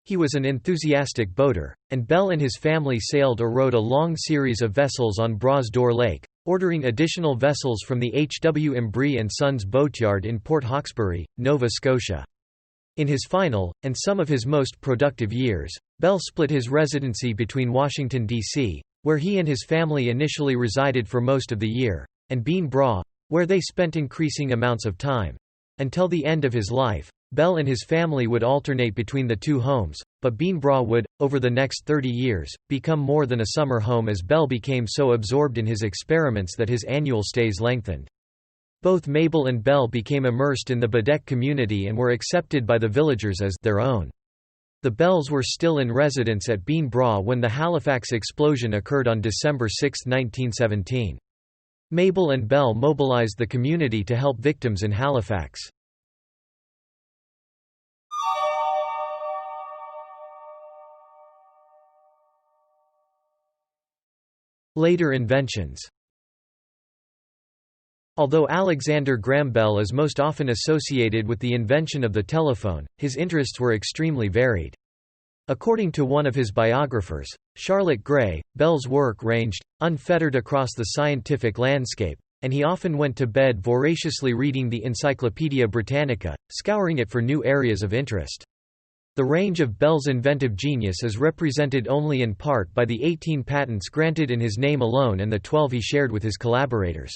Speaker 1: He was an enthusiastic boater, and Bell and his family sailed or rowed a long series of vessels on Bras d'Or Lake, ordering additional vessels from the H.W. Embry and Sons Boatyard in Port Hawkesbury, Nova Scotia. In his final, and some of his most productive years, Bell split his residency between Washington, D.C., where he and his family initially resided for most of the year, and Bean Bra, where they spent increasing amounts of time. Until the end of his life, Bell and his family would alternate between the 2 homes, but Bean Bra would, over the next 30 years, become more than a summer home as Bell became so absorbed in his experiments that his annual stays lengthened. Both Mabel and Bell became immersed in the Baddeck community and were accepted by the villagers as their own. The Bells were still in residence at Bean Bra when the Halifax explosion occurred on December 6, 1917. Mabel and Bell mobilized the community to help victims in Halifax. Later inventions. Although Alexander Graham Bell is most often associated with the invention of the telephone, his interests were extremely varied. According to one of his biographers, Charlotte Gray, Bell's work ranged, unfettered across the scientific landscape, and he often went to bed voraciously reading the Encyclopaedia Britannica, scouring it for new areas of interest. The range of Bell's inventive genius is represented only in part by the 18 patents granted in his name alone and the 12 he shared with his collaborators.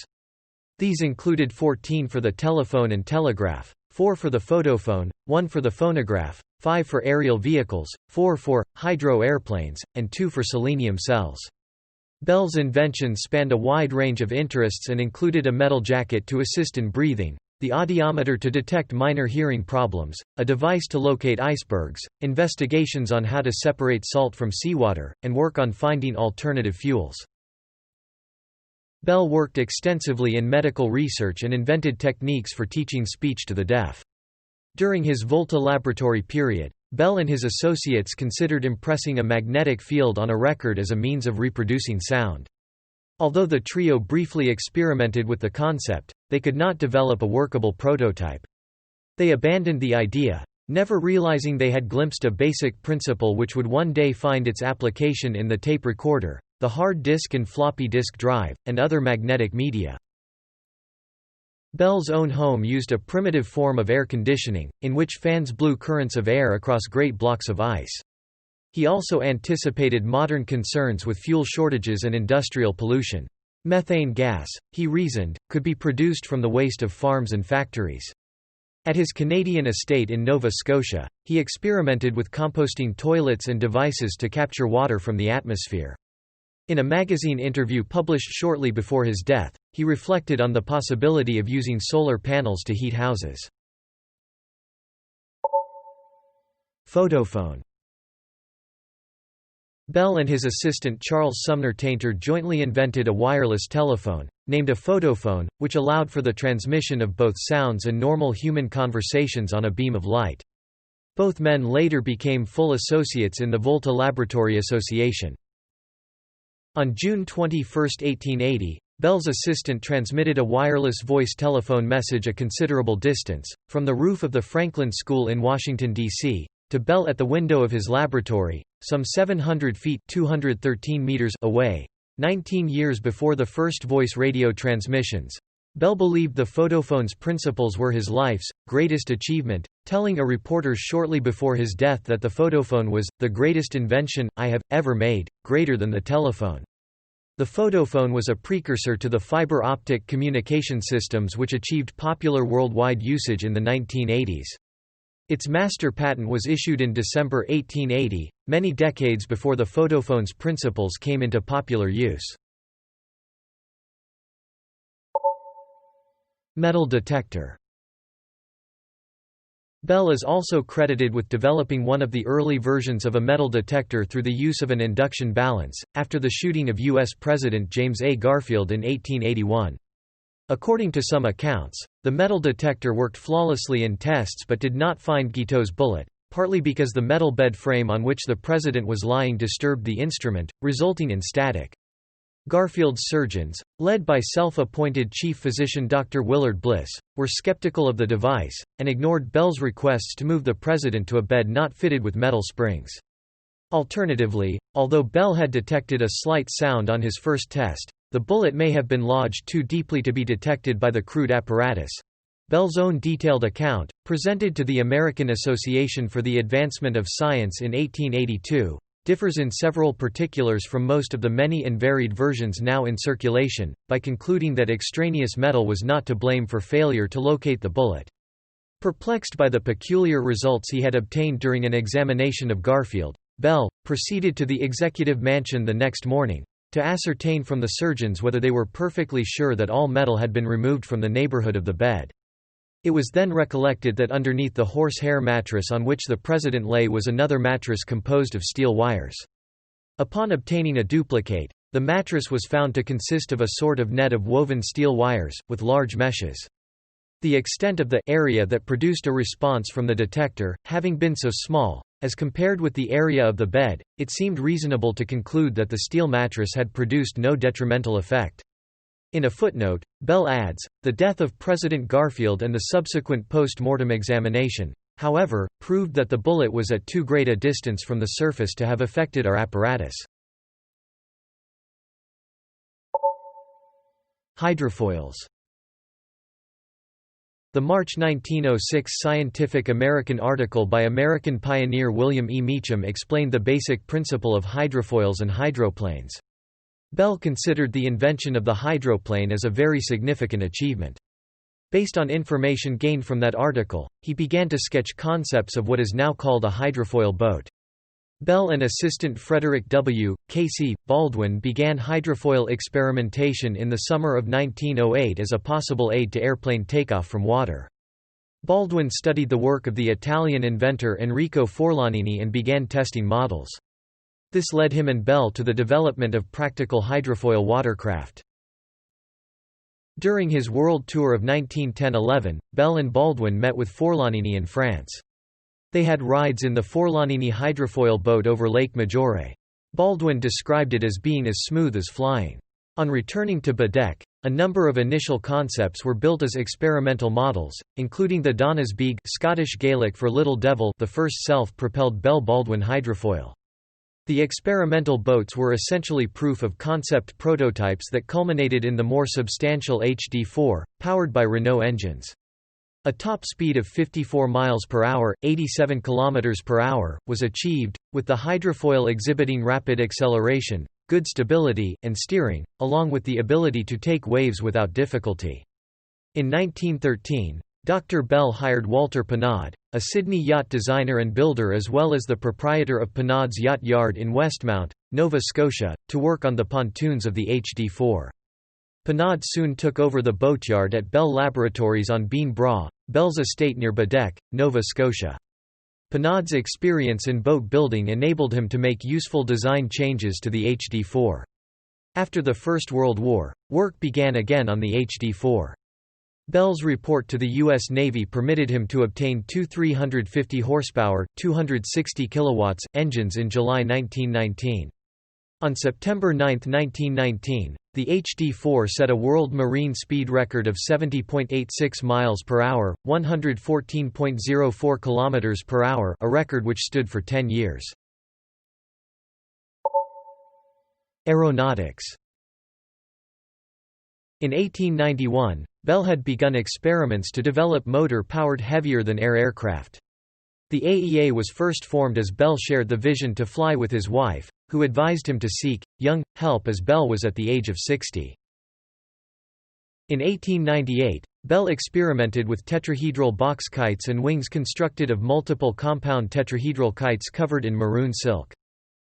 Speaker 1: These included 14 for the telephone and telegraph, 4 for the photophone, 1 for the phonograph, 5 for aerial vehicles, 4 for hydro airplanes, and 2 for selenium cells. Bell's inventions spanned a wide range of interests and included a metal jacket to assist in breathing, the audiometer to detect minor hearing problems, a device to locate icebergs, investigations on how to separate salt from seawater, and work on finding alternative fuels. Bell worked extensively in medical research and invented techniques for teaching speech to the deaf. During his Volta laboratory period, Bell and his associates considered impressing a magnetic field on a record as a means of reproducing sound. Although the trio briefly experimented with the concept, they could not develop a workable prototype. They abandoned the idea, never realizing they had glimpsed a basic principle which would one day find its application in the tape recorder, the hard disk and floppy disk drive, and other magnetic media. Bell's own home used a primitive form of air conditioning, in which fans blew currents of air across great blocks of ice. He also anticipated modern concerns with fuel shortages and industrial pollution. Methane gas, he reasoned, could be produced from the waste of farms and factories. At his Canadian estate in Nova Scotia, he experimented with composting toilets and devices to capture water from the atmosphere. In a magazine interview published shortly before his death, he reflected on the possibility of using solar panels to heat houses. Photophone. Bell and his assistant Charles Sumner Tainter jointly invented a wireless telephone, named a photophone, which allowed for the transmission of both sounds and normal human conversations on a beam of light. Both men later became full associates in the Volta Laboratory Association. On June 21, 1880, Bell's assistant transmitted a wireless voice telephone message a considerable distance, from the roof of the Franklin School in Washington, D.C., to Bell at the window of his laboratory, some 700 feet (213 meters) away. 19 years before the first voice radio transmissions, Bell believed the photophone's principles were his life's greatest achievement, telling a reporter shortly before his death that the photophone was the greatest invention I have ever made, greater than the telephone. The photophone was a precursor to the fiber optic communication systems which achieved popular worldwide usage in the 1980s. Its master patent was issued in December 1880, many decades before the photophone's principles came into popular use. Metal detector. Bell is also credited with developing one of the early versions of a metal detector through the use of an induction balance, after the shooting of U.S. President James A. Garfield in 1881. According to some accounts, the metal detector worked flawlessly in tests but did not find Guiteau's bullet, partly because the metal bed frame on which the president was lying disturbed the instrument, resulting in static. Garfield's surgeons, led by self-appointed chief physician Dr. Willard Bliss, were skeptical of the device, and ignored Bell's requests to move the president to a bed not fitted with metal springs. Alternatively, although Bell had detected a slight sound on his first test, the bullet may have been lodged too deeply to be detected by the crude apparatus. Bell's own detailed account, presented to the American Association for the Advancement of Science in 1882, differs in several particulars from most of the many and varied versions now in circulation, by concluding that extraneous metal was not to blame for failure to locate the bullet. Perplexed by the peculiar results he had obtained during an examination of Garfield, Bell proceeded to the Executive Mansion the next morning, to ascertain from the surgeons whether they were perfectly sure that all metal had been removed from the neighborhood of the bed. It was then recollected that underneath the horsehair mattress on which the president lay was another mattress composed of steel wires. Upon obtaining a duplicate, the mattress was found to consist of a sort of net of woven steel wires, with large meshes. The extent of the area that produced a response from the detector, having been so small, as compared with the area of the bed, it seemed reasonable to conclude that the steel mattress had produced no detrimental effect. In a footnote, Bell adds, "The death of President Garfield and the subsequent post-mortem examination, however, proved that the bullet was at too great a distance from the surface to have affected our apparatus." Hydrofoils. The March 1906 Scientific American article by American pioneer William E. Meacham explained the basic principle of hydrofoils and hydroplanes. Bell considered the invention of the hydroplane as a very significant achievement. Based on information gained from that article, he began to sketch concepts of what is now called a hydrofoil boat. Bell and assistant Frederick W. Casey Baldwin began hydrofoil experimentation in the summer of 1908 as a possible aid to airplane takeoff from water. Baldwin studied the work of the Italian inventor Enrico Forlanini and began testing models. This led him and Bell to the development of practical hydrofoil watercraft. During his world tour of 1910–11, Bell and Baldwin met with Forlanini in France. They had rides in the Forlanini hydrofoil boat over Lake Maggiore. Baldwin described it as being as smooth as flying. On returning to Baedeck, a number of initial concepts were built as experimental models, including the Donna's Beag, Scottish Gaelic for Little Devil, the first self-propelled Bell-Baldwin hydrofoil. The experimental boats were essentially proof of concept prototypes that culminated in the more substantial HD4, powered by Renault engines. A top speed of 54 miles per hour, 87 kilometers per hour, was achieved, with the hydrofoil exhibiting rapid acceleration, good stability, and steering, along with the ability to take waves without difficulty. In 1913, Dr. Bell hired Walter Pinod, a Sydney yacht designer and builder as well as the proprietor of Pinod's Yacht Yard in Westmount, Nova Scotia, to work on the pontoons of the HD4. Pinod soon took over the boatyard at Bell Laboratories on Bean Bra, Bell's estate near Baedeck, Nova Scotia. Pinod's experience in boat building enabled him to make useful design changes to the HD4. After the First World War, work began again on the HD4. Bell's report to the U.S. Navy permitted him to obtain two 350 horsepower, 260 kilowatts engines in July 1919. On September 9, 1919, the HD4 set a world marine speed record of 70.86 miles per hour, 114.04 kilometers per hour, a record which stood for 10 years. Aeronautics. In 1891, Bell had begun experiments to develop motor-powered heavier-than-air aircraft. The AEA was first formed as Bell shared the vision to fly with his wife, who advised him to seek help as Bell was at the age of 60. In 1898, Bell experimented with tetrahedral box kites and wings constructed of multiple compound tetrahedral kites covered in maroon silk.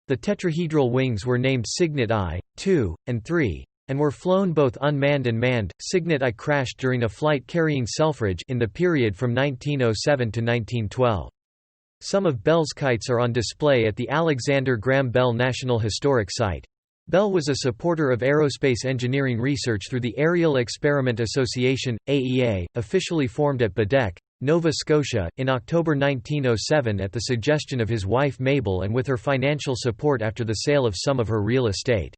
Speaker 1: The tetrahedral wings were named Cygnet I, II, and III, and were flown both unmanned and manned. Cygnet I crashed during a flight carrying Selfridge in the period from 1907 to 1912. Some of Bell's kites are on display at the Alexander Graham Bell National Historic Site. Bell was a supporter of aerospace engineering research through the Aerial Experiment Association, AEA, officially formed at Baedeck, Nova Scotia, in October 1907 at the suggestion of his wife Mabel and with her financial support after the sale of some of her real estate.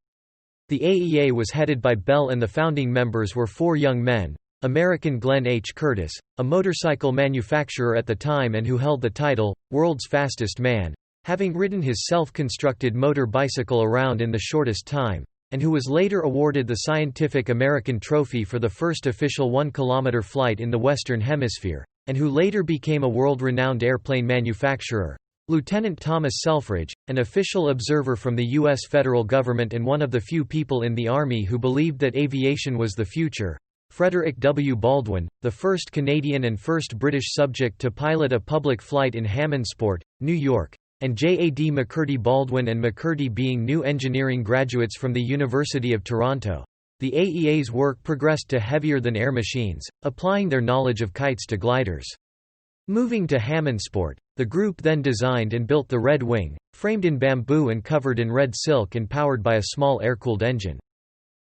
Speaker 1: The AEA was headed by Bell and the founding members were four young men: American Glenn H. Curtis, a motorcycle manufacturer at the time and who held the title, World's Fastest Man, having ridden his self-constructed motor bicycle around in the shortest time, and who was later awarded the Scientific American Trophy for the first official 1-kilometer flight in the Western Hemisphere, and who later became a world-renowned airplane manufacturer. Lieutenant Thomas Selfridge, an official observer from the U.S. federal government and one of the few people in the Army who believed that aviation was the future. Frederick W. Baldwin, the first Canadian and first British subject to pilot a public flight in Hammondsport, New York, and J. A. D. McCurdy. Baldwin and McCurdy being new engineering graduates from the University of Toronto. The AEA's work progressed to heavier-than-air machines, applying their knowledge of kites to gliders. Moving to Hammondsport, the group then designed and built the Red Wing, framed in bamboo and covered in red silk and powered by a small air-cooled engine.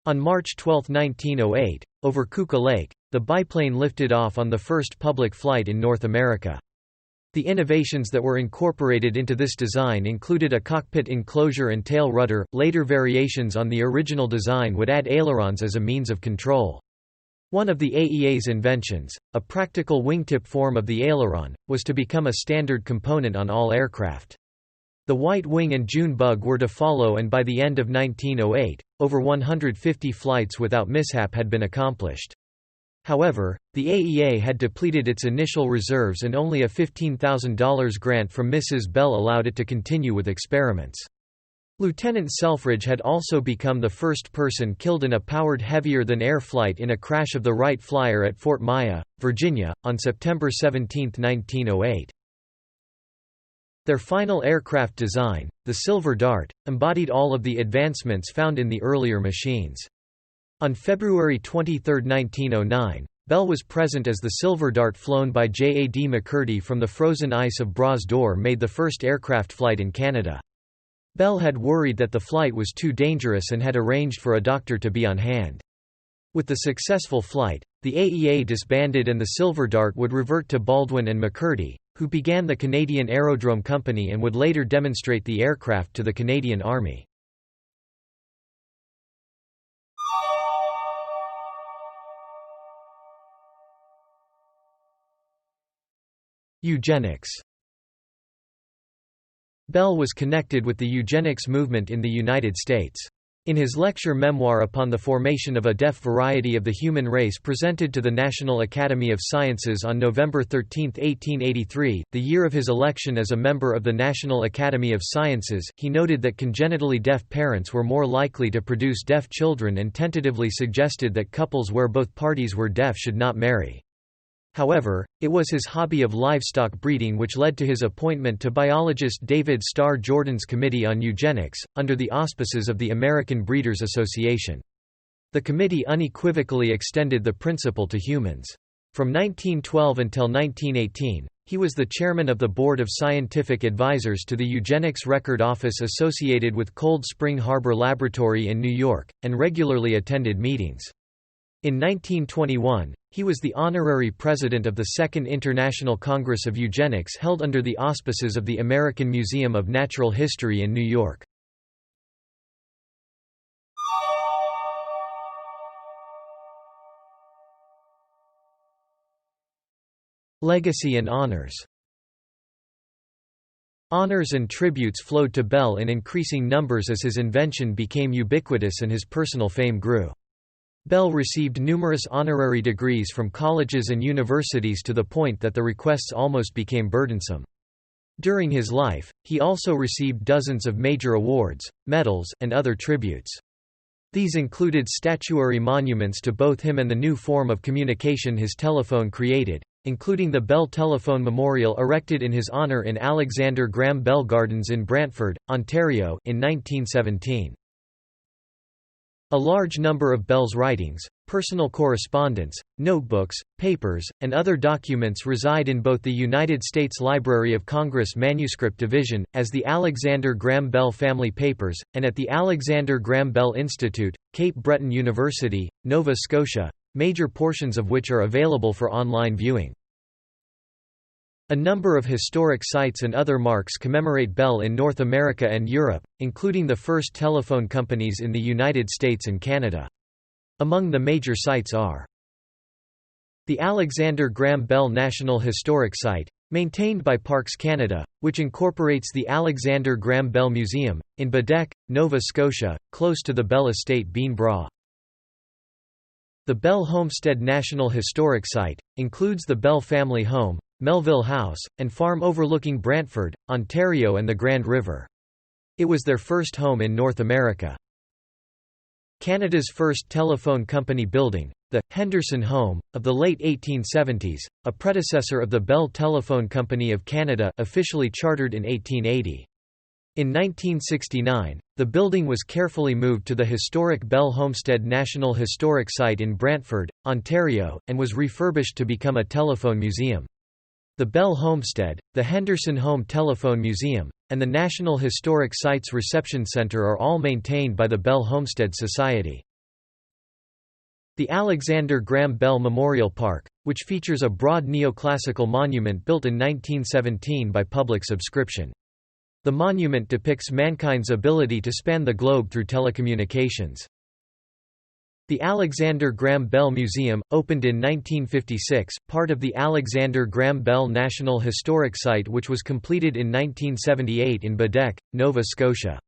Speaker 1: On March 12, 1908, over Kuka Lake, the biplane lifted off on the first public flight in North America. The innovations that were incorporated into this design included a cockpit enclosure and tail rudder. Later variations on the original design would add ailerons as a means of control. One of the AEA's inventions, a practical wingtip form of the aileron, was to become a standard component on all aircraft. The White Wing and June Bug were to follow, and by the end of 1908, over 150 flights without mishap had been accomplished. However, the AEA had depleted its initial reserves and only a $15,000 grant from Mrs. Bell allowed it to continue with experiments. Lieutenant Selfridge had also become the first person killed in a powered heavier-than-air flight in a crash of the Wright Flyer at Fort Myer, Virginia, on September 17, 1908. Their final aircraft design, the Silver Dart, embodied all of the advancements found in the earlier machines. On February 23, 1909, Bell was present as the Silver Dart, flown by J.A.D. McCurdy from the frozen ice of Bras d'Or, made the first aircraft flight in Canada. Bell had worried that the flight was too dangerous and had arranged for a doctor to be on hand. With the successful flight, the AEA disbanded and the Silver Dart would revert to Baldwin and McCurdy, who began the Canadian Aerodrome Company and would later demonstrate the aircraft to the Canadian Army. Eugenics. Bell was connected with the eugenics movement in the United States. In his lecture memoir Upon the Formation of a Deaf Variety of the Human Race presented to the National Academy of Sciences on November 13, 1883, the year of his election as a member of the National Academy of Sciences, he noted that congenitally deaf parents were more likely to produce deaf children and tentatively suggested that couples where both parties were deaf should not marry. However, it was his hobby of livestock breeding which led to his appointment to biologist David Starr Jordan's Committee on Eugenics, under the auspices of the American Breeders' Association. The committee unequivocally extended the principle to humans. From 1912 until 1918, he was the chairman of the Board of Scientific Advisors to the Eugenics Record Office associated with Cold Spring Harbor Laboratory in New York, and regularly attended meetings. In 1921, he was the honorary president of the Second International Congress of Eugenics held under the auspices of the American Museum of Natural History in New York. Legacy and honors. Honors and tributes flowed to Bell in increasing numbers as his invention became ubiquitous and his personal fame grew. Bell received numerous honorary degrees from colleges and universities to the point that the requests almost became burdensome. During his life, he also received dozens of major awards, medals, and other tributes. These included statuary monuments to both him and the new form of communication his telephone created, including the Bell Telephone Memorial erected in his honor in Alexander Graham Bell Gardens in Brantford, Ontario, in 1917. A large number of Bell's writings, personal correspondence, notebooks, papers, and other documents reside in both the United States Library of Congress Manuscript Division, as the Alexander Graham Bell Family Papers, and at the Alexander Graham Bell Institute, Cape Breton University, Nova Scotia, major portions of which are available for online viewing. A number of historic sites and other marks commemorate Bell in North America and Europe, including the first telephone companies in the United States and Canada. Among the major sites are the Alexander Graham Bell National Historic Site, maintained by Parks Canada, which incorporates the Alexander Graham Bell Museum, in Baddeck, Nova Scotia, close to the Bell Estate Bean Bra. The Bell Homestead National Historic Site includes the Bell family home, Melville House, and farm overlooking Brantford, Ontario and the Grand River. It was their first home in North America. Canada's first telephone company building, the Henderson Home, of the late 1870s, a predecessor of the Bell Telephone Company of Canada, officially chartered in 1880. In 1969, the building was carefully moved to the historic Bell Homestead National Historic Site in Brantford, Ontario, and was refurbished to become a telephone museum. The Bell Homestead, the Henderson Home Telephone Museum, and the National Historic Sites Reception Center are all maintained by the Bell Homestead Society. The Alexander Graham Bell Memorial Park, which features a broad neoclassical monument built in 1917 by public subscription. The monument depicts mankind's ability to span the globe through telecommunications. The Alexander Graham Bell Museum, opened in 1956, part of the Alexander Graham Bell National Historic Site, which was completed in 1978 in Baddeck, Nova Scotia.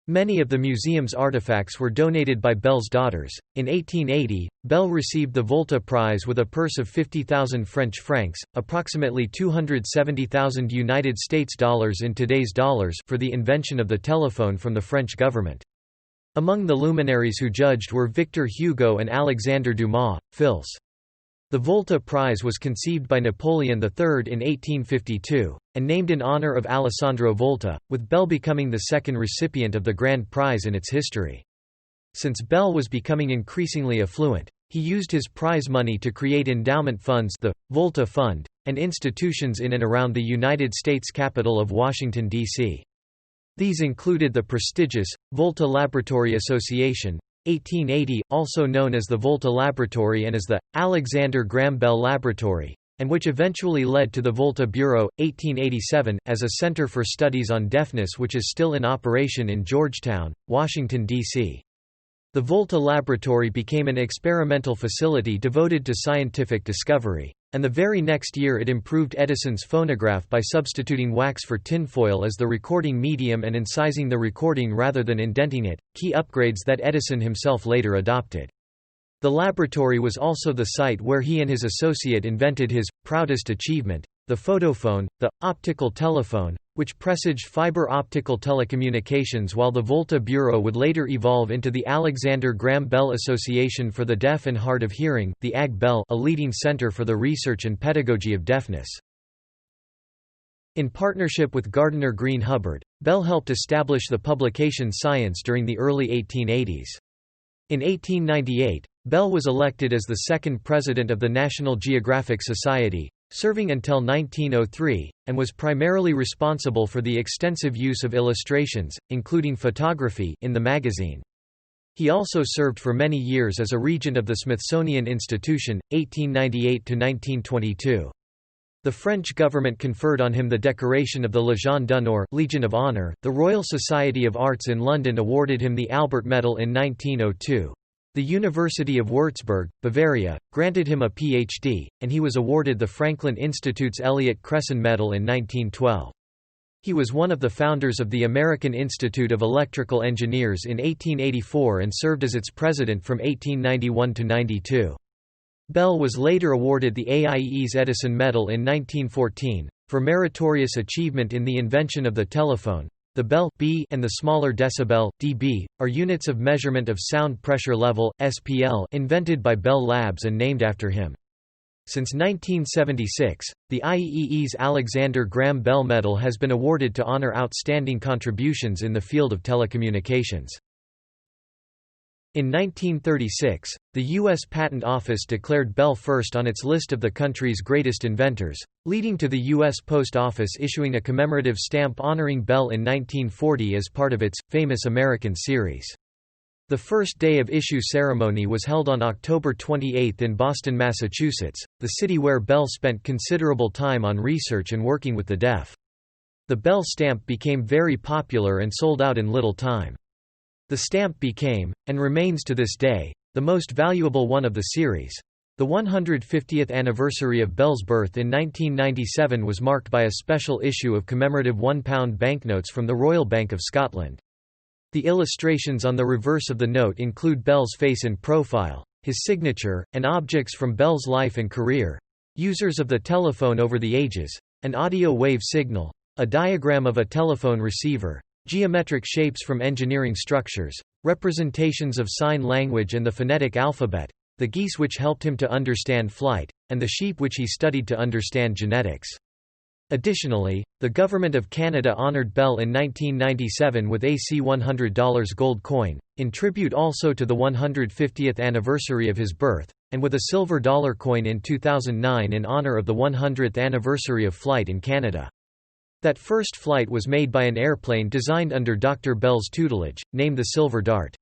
Speaker 1: Many of the museum's artifacts were donated by Bell's daughters. In 1880, Bell received the Volta Prize with a purse of 50,000 French francs, approximately $270,000 United States dollars in today's dollars, for the invention of the telephone from the French government. Among the luminaries who judged were Victor Hugo and Alexandre Dumas, Fils. The Volta Prize was conceived by Napoleon III in 1852, and named in honor of Alessandro Volta, with Bell becoming the second recipient of the grand prize in its history. Since Bell was becoming increasingly affluent, he used his prize money to create endowment funds, the Volta Fund, and institutions in and around the United States capital of Washington, D.C. These included the prestigious Volta Laboratory Association, 1880, also known as the Volta Laboratory and as the Alexander Graham Bell Laboratory, and which eventually led to the Volta Bureau, 1887, as a center for studies on deafness, which is still in operation in Georgetown, Washington, D.C. The Volta Laboratory became an experimental facility devoted to scientific discovery, and the very next year it improved Edison's phonograph by substituting wax for tinfoil as the recording medium and incising the recording rather than indenting it, key upgrades that Edison himself later adopted. The laboratory was also the site where he and his associate invented his proudest achievement, the photophone, the optical telephone, which presaged fiber optical telecommunications, while the Volta Bureau would later evolve into the Alexander Graham Bell Association for the Deaf and Hard of Hearing, the AG Bell, a leading center for the research and pedagogy of deafness. In partnership with Gardiner Green Hubbard, Bell helped establish the publication Science during the early 1880s. In 1898, Bell was elected as the second president of the National Geographic Society, serving until 1903, and was primarily responsible for the extensive use of illustrations, including photography, in the magazine. He also served for many years as a regent of the Smithsonian Institution, 1898–1922. The French government conferred on him the decoration of the Légion d'honneur, Legion of Honor. The Royal Society of Arts in London awarded him the Albert Medal in 1902. The University of Würzburg, Bavaria, granted him a Ph.D., and he was awarded the Franklin Institute's Elliott Cresson Medal in 1912. He was one of the founders of the American Institute of Electrical Engineers in 1884 and served as its president from 1891 to 92. Bell was later awarded the AIE's Edison Medal in 1914, for meritorious achievement in the invention of the telephone. The Bell B and the smaller decibel dB are units of measurement of sound pressure level SPL, invented by Bell Labs and named after him. Since 1976, the IEEE's Alexander Graham Bell Medal has been awarded to honor outstanding contributions in the field of telecommunications. In 1936, the U.S. Patent Office declared Bell first on its list of the country's greatest inventors, leading to the U.S. Post Office issuing a commemorative stamp honoring Bell in 1940 as part of its Famous American series. The first day of issue ceremony was held on October 28 in Boston, Massachusetts, the city where Bell spent considerable time on research and working with the deaf. The Bell stamp became very popular and sold out in little time. The stamp became, and remains to this day, the most valuable one of the series. The 150th anniversary of Bell's birth in 1997 was marked by a special issue of commemorative £1 banknotes from the Royal Bank of Scotland. The illustrations on the reverse of the note include Bell's face in profile, his signature, and objects from Bell's life and career, users of the telephone over the ages, an audio wave signal, a diagram of a telephone receiver, geometric shapes from engineering structures, representations of sign language and the phonetic alphabet, the geese which helped him to understand flight, and the sheep which he studied to understand genetics. Additionally, the Government of Canada honoured Bell in 1997 with a $100 gold coin, in tribute also to the 150th anniversary of his birth, and with a silver dollar coin in 2009 in honour of the 100th anniversary of flight in Canada. That first flight was made by an airplane designed under Dr. Bell's tutelage, named the Silver Dart.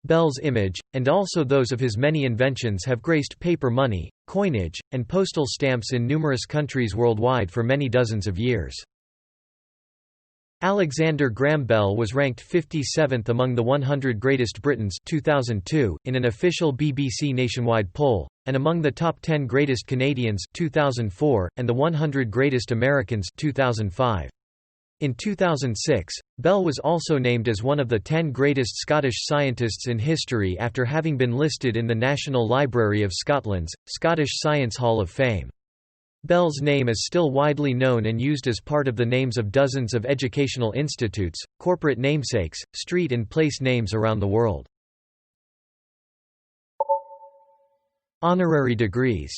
Speaker 1: Bell's image, and also those of his many inventions have graced paper money, coinage, and postal stamps in numerous countries worldwide for many dozens of years. Alexander Graham Bell was ranked 57th among the 100 Greatest Britons 2002 in an official BBC nationwide poll, and among the top 10 Greatest Canadians 2004, and the 100 Greatest Americans 2005. In 2006, Bell was also named as one of the 10 greatest Scottish scientists in history after having been listed in the National Library of Scotland's Scottish Science Hall of Fame. Bell's name is still widely known and used as part of the names of dozens of educational institutes, corporate namesakes, street and place names around the world. Honorary degrees.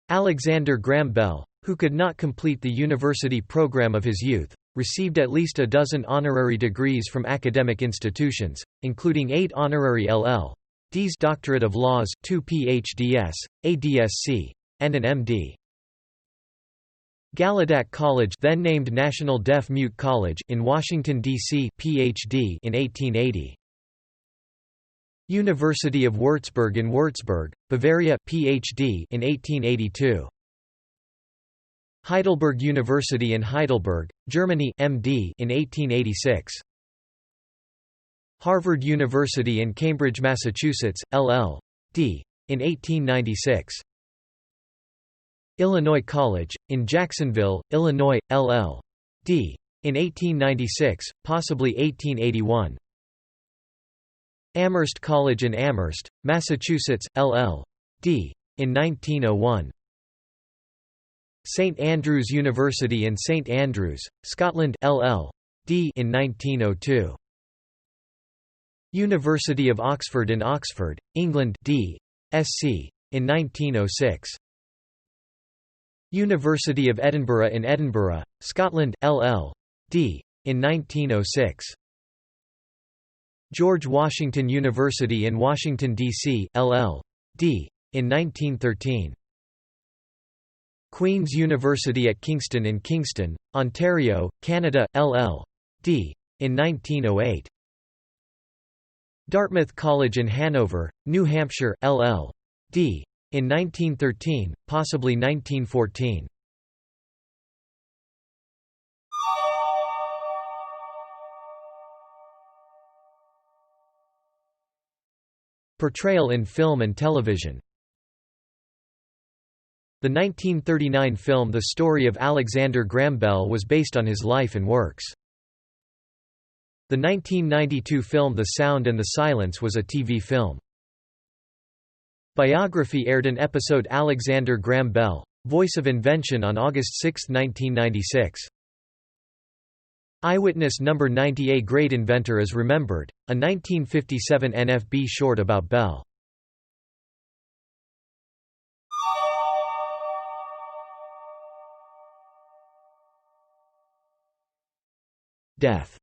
Speaker 1: Alexander Graham Bell, who could not complete the university program of his youth, received at least a dozen honorary degrees from academic institutions, including 8 honorary LL.Ds, Doctorate of Laws, 2 PhDs, a DSc, and an MD. Gallaudet College, then named National Deaf-Mute College, in Washington, D.C., Ph.D. in 1880. University of Würzburg in Würzburg, Bavaria, Ph.D. in 1882. Heidelberg University in Heidelberg, Germany, MD in 1886. Harvard University in Cambridge, Massachusetts, LL.D. in 1896. Illinois College, in Jacksonville, Illinois, LL.D. in 1896, possibly 1881. Amherst College in Amherst, Massachusetts, LL.D. in 1901. St Andrews University in St Andrews, Scotland, LL.D. in 1902. University of Oxford in Oxford, England, D.Sc. in 1906. University of Edinburgh in Edinburgh, Scotland, LL.D. in 1906. George Washington University in Washington, D.C., LL.D. in 1913. Queen's University at Kingston in Kingston, Ontario, Canada, LL.D. in 1908. Dartmouth College in Hanover, New Hampshire, LL.D. in 1913, possibly 1914. Portrayal in film and television. The 1939 film The Story of Alexander Graham Bell was based on his life and works. The 1992 film The Sound and the Silence was a TV film. Biography aired an episode Alexander Graham Bell, Voice of Invention on August 6, 1996. Eyewitness No. 90 A Great Inventor is Remembered, a 1957 NFB short about Bell. Death.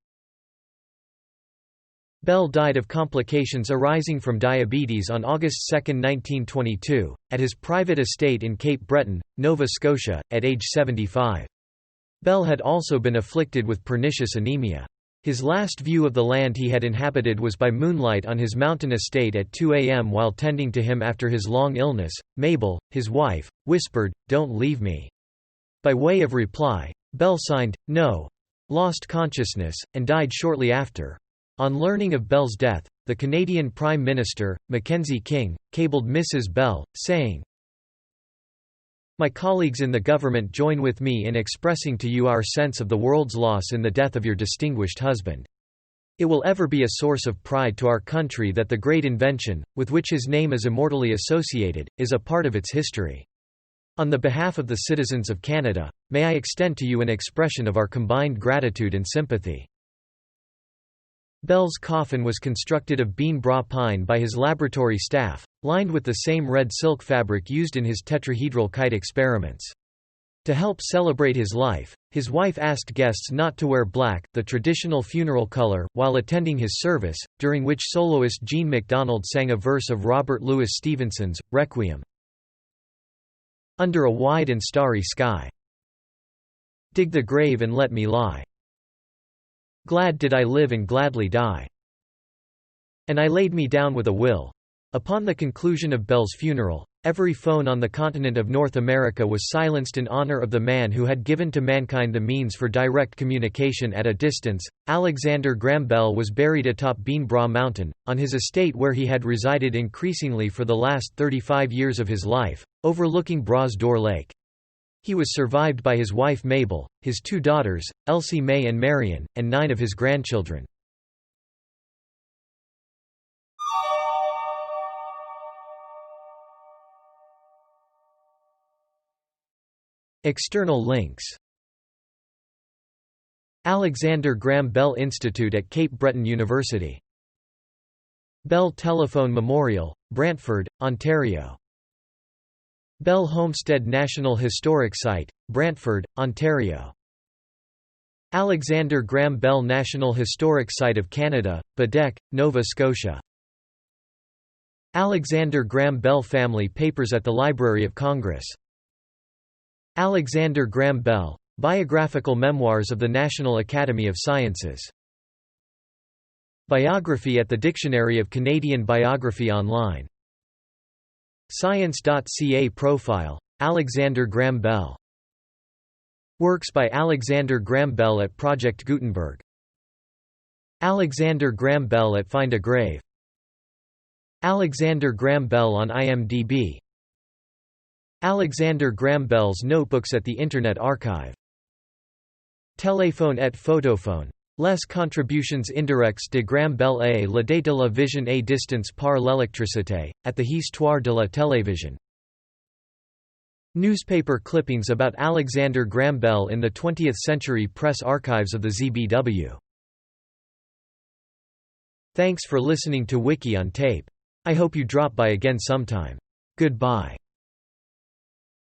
Speaker 1: Bell died of complications arising from diabetes on August 2, 1922, at his private estate in Cape Breton, Nova Scotia, at age 75. Bell had also been afflicted with pernicious anemia. His last view of the land he had inhabited was by moonlight on his mountain estate at 2 a.m. while tending to him after his long illness. Mabel, his wife, whispered, "Don't leave me." By way of reply, Bell signed, "No," lost consciousness, and died shortly after. On learning of Bell's death, the Canadian Prime Minister, Mackenzie King, cabled Mrs. Bell, saying, "My colleagues in the government join with me in expressing to you our sense of the world's loss in the death of your distinguished husband. It will ever be a source of pride to our country that the great invention, with which his name is immortally associated, is a part of its history. On the behalf of the citizens of Canada, may I extend to you an expression of our combined gratitude and sympathy." Bell's coffin was constructed of bean bra pine by his laboratory staff, lined with the same red silk fabric used in his tetrahedral kite experiments. To help celebrate his life, his wife asked guests not to wear black, the traditional funeral color, while attending his service, during which soloist Jean MacDonald sang a verse of Robert Louis Stevenson's Requiem. Under a wide and starry sky. Dig the grave and let me lie. Glad did I live and gladly die. And I laid me down with a will. Upon the conclusion of Bell's funeral, every phone on the continent of North America was silenced in honor of the man who had given to mankind the means for direct communication at a distance. Alexander Graham Bell was buried atop Bean Bra Mountain, on his estate where he had resided increasingly for the last 35 years of his life, overlooking Bras d'Or Lake. He was survived by his wife Mabel, his 2 daughters, Elsie May and Marion, and 9 of his grandchildren. External links: Alexander Graham Bell Institute at Cape Breton University. Bell Telephone Memorial, Brantford, Ontario. Bell Homestead National Historic Site, Brantford, Ontario. Alexander Graham Bell National Historic Site of Canada, Baddeck, Nova Scotia. Alexander Graham Bell Family Papers at the Library of Congress. Alexander Graham Bell, Biographical Memoirs of the National Academy of Sciences. Biography at the Dictionary of Canadian Biography Online. Science.ca Profile, Alexander Graham Bell. Works by Alexander Graham Bell at Project Gutenberg. Alexander Graham Bell at Find a Grave. Alexander Graham Bell on IMDb. Alexander Graham Bell's notebooks at the Internet Archive. Téléphone et Photophone. Les contributions indirectes de Graham Bell à l'idée de la vision à distance par l'électricité, at the Histoire de la télévision. Newspaper clippings about Alexander Graham Bell in the 20th Century Press Archives of the ZBW. Thanks for listening to Wiki on Tape. I hope you drop by again sometime. Goodbye.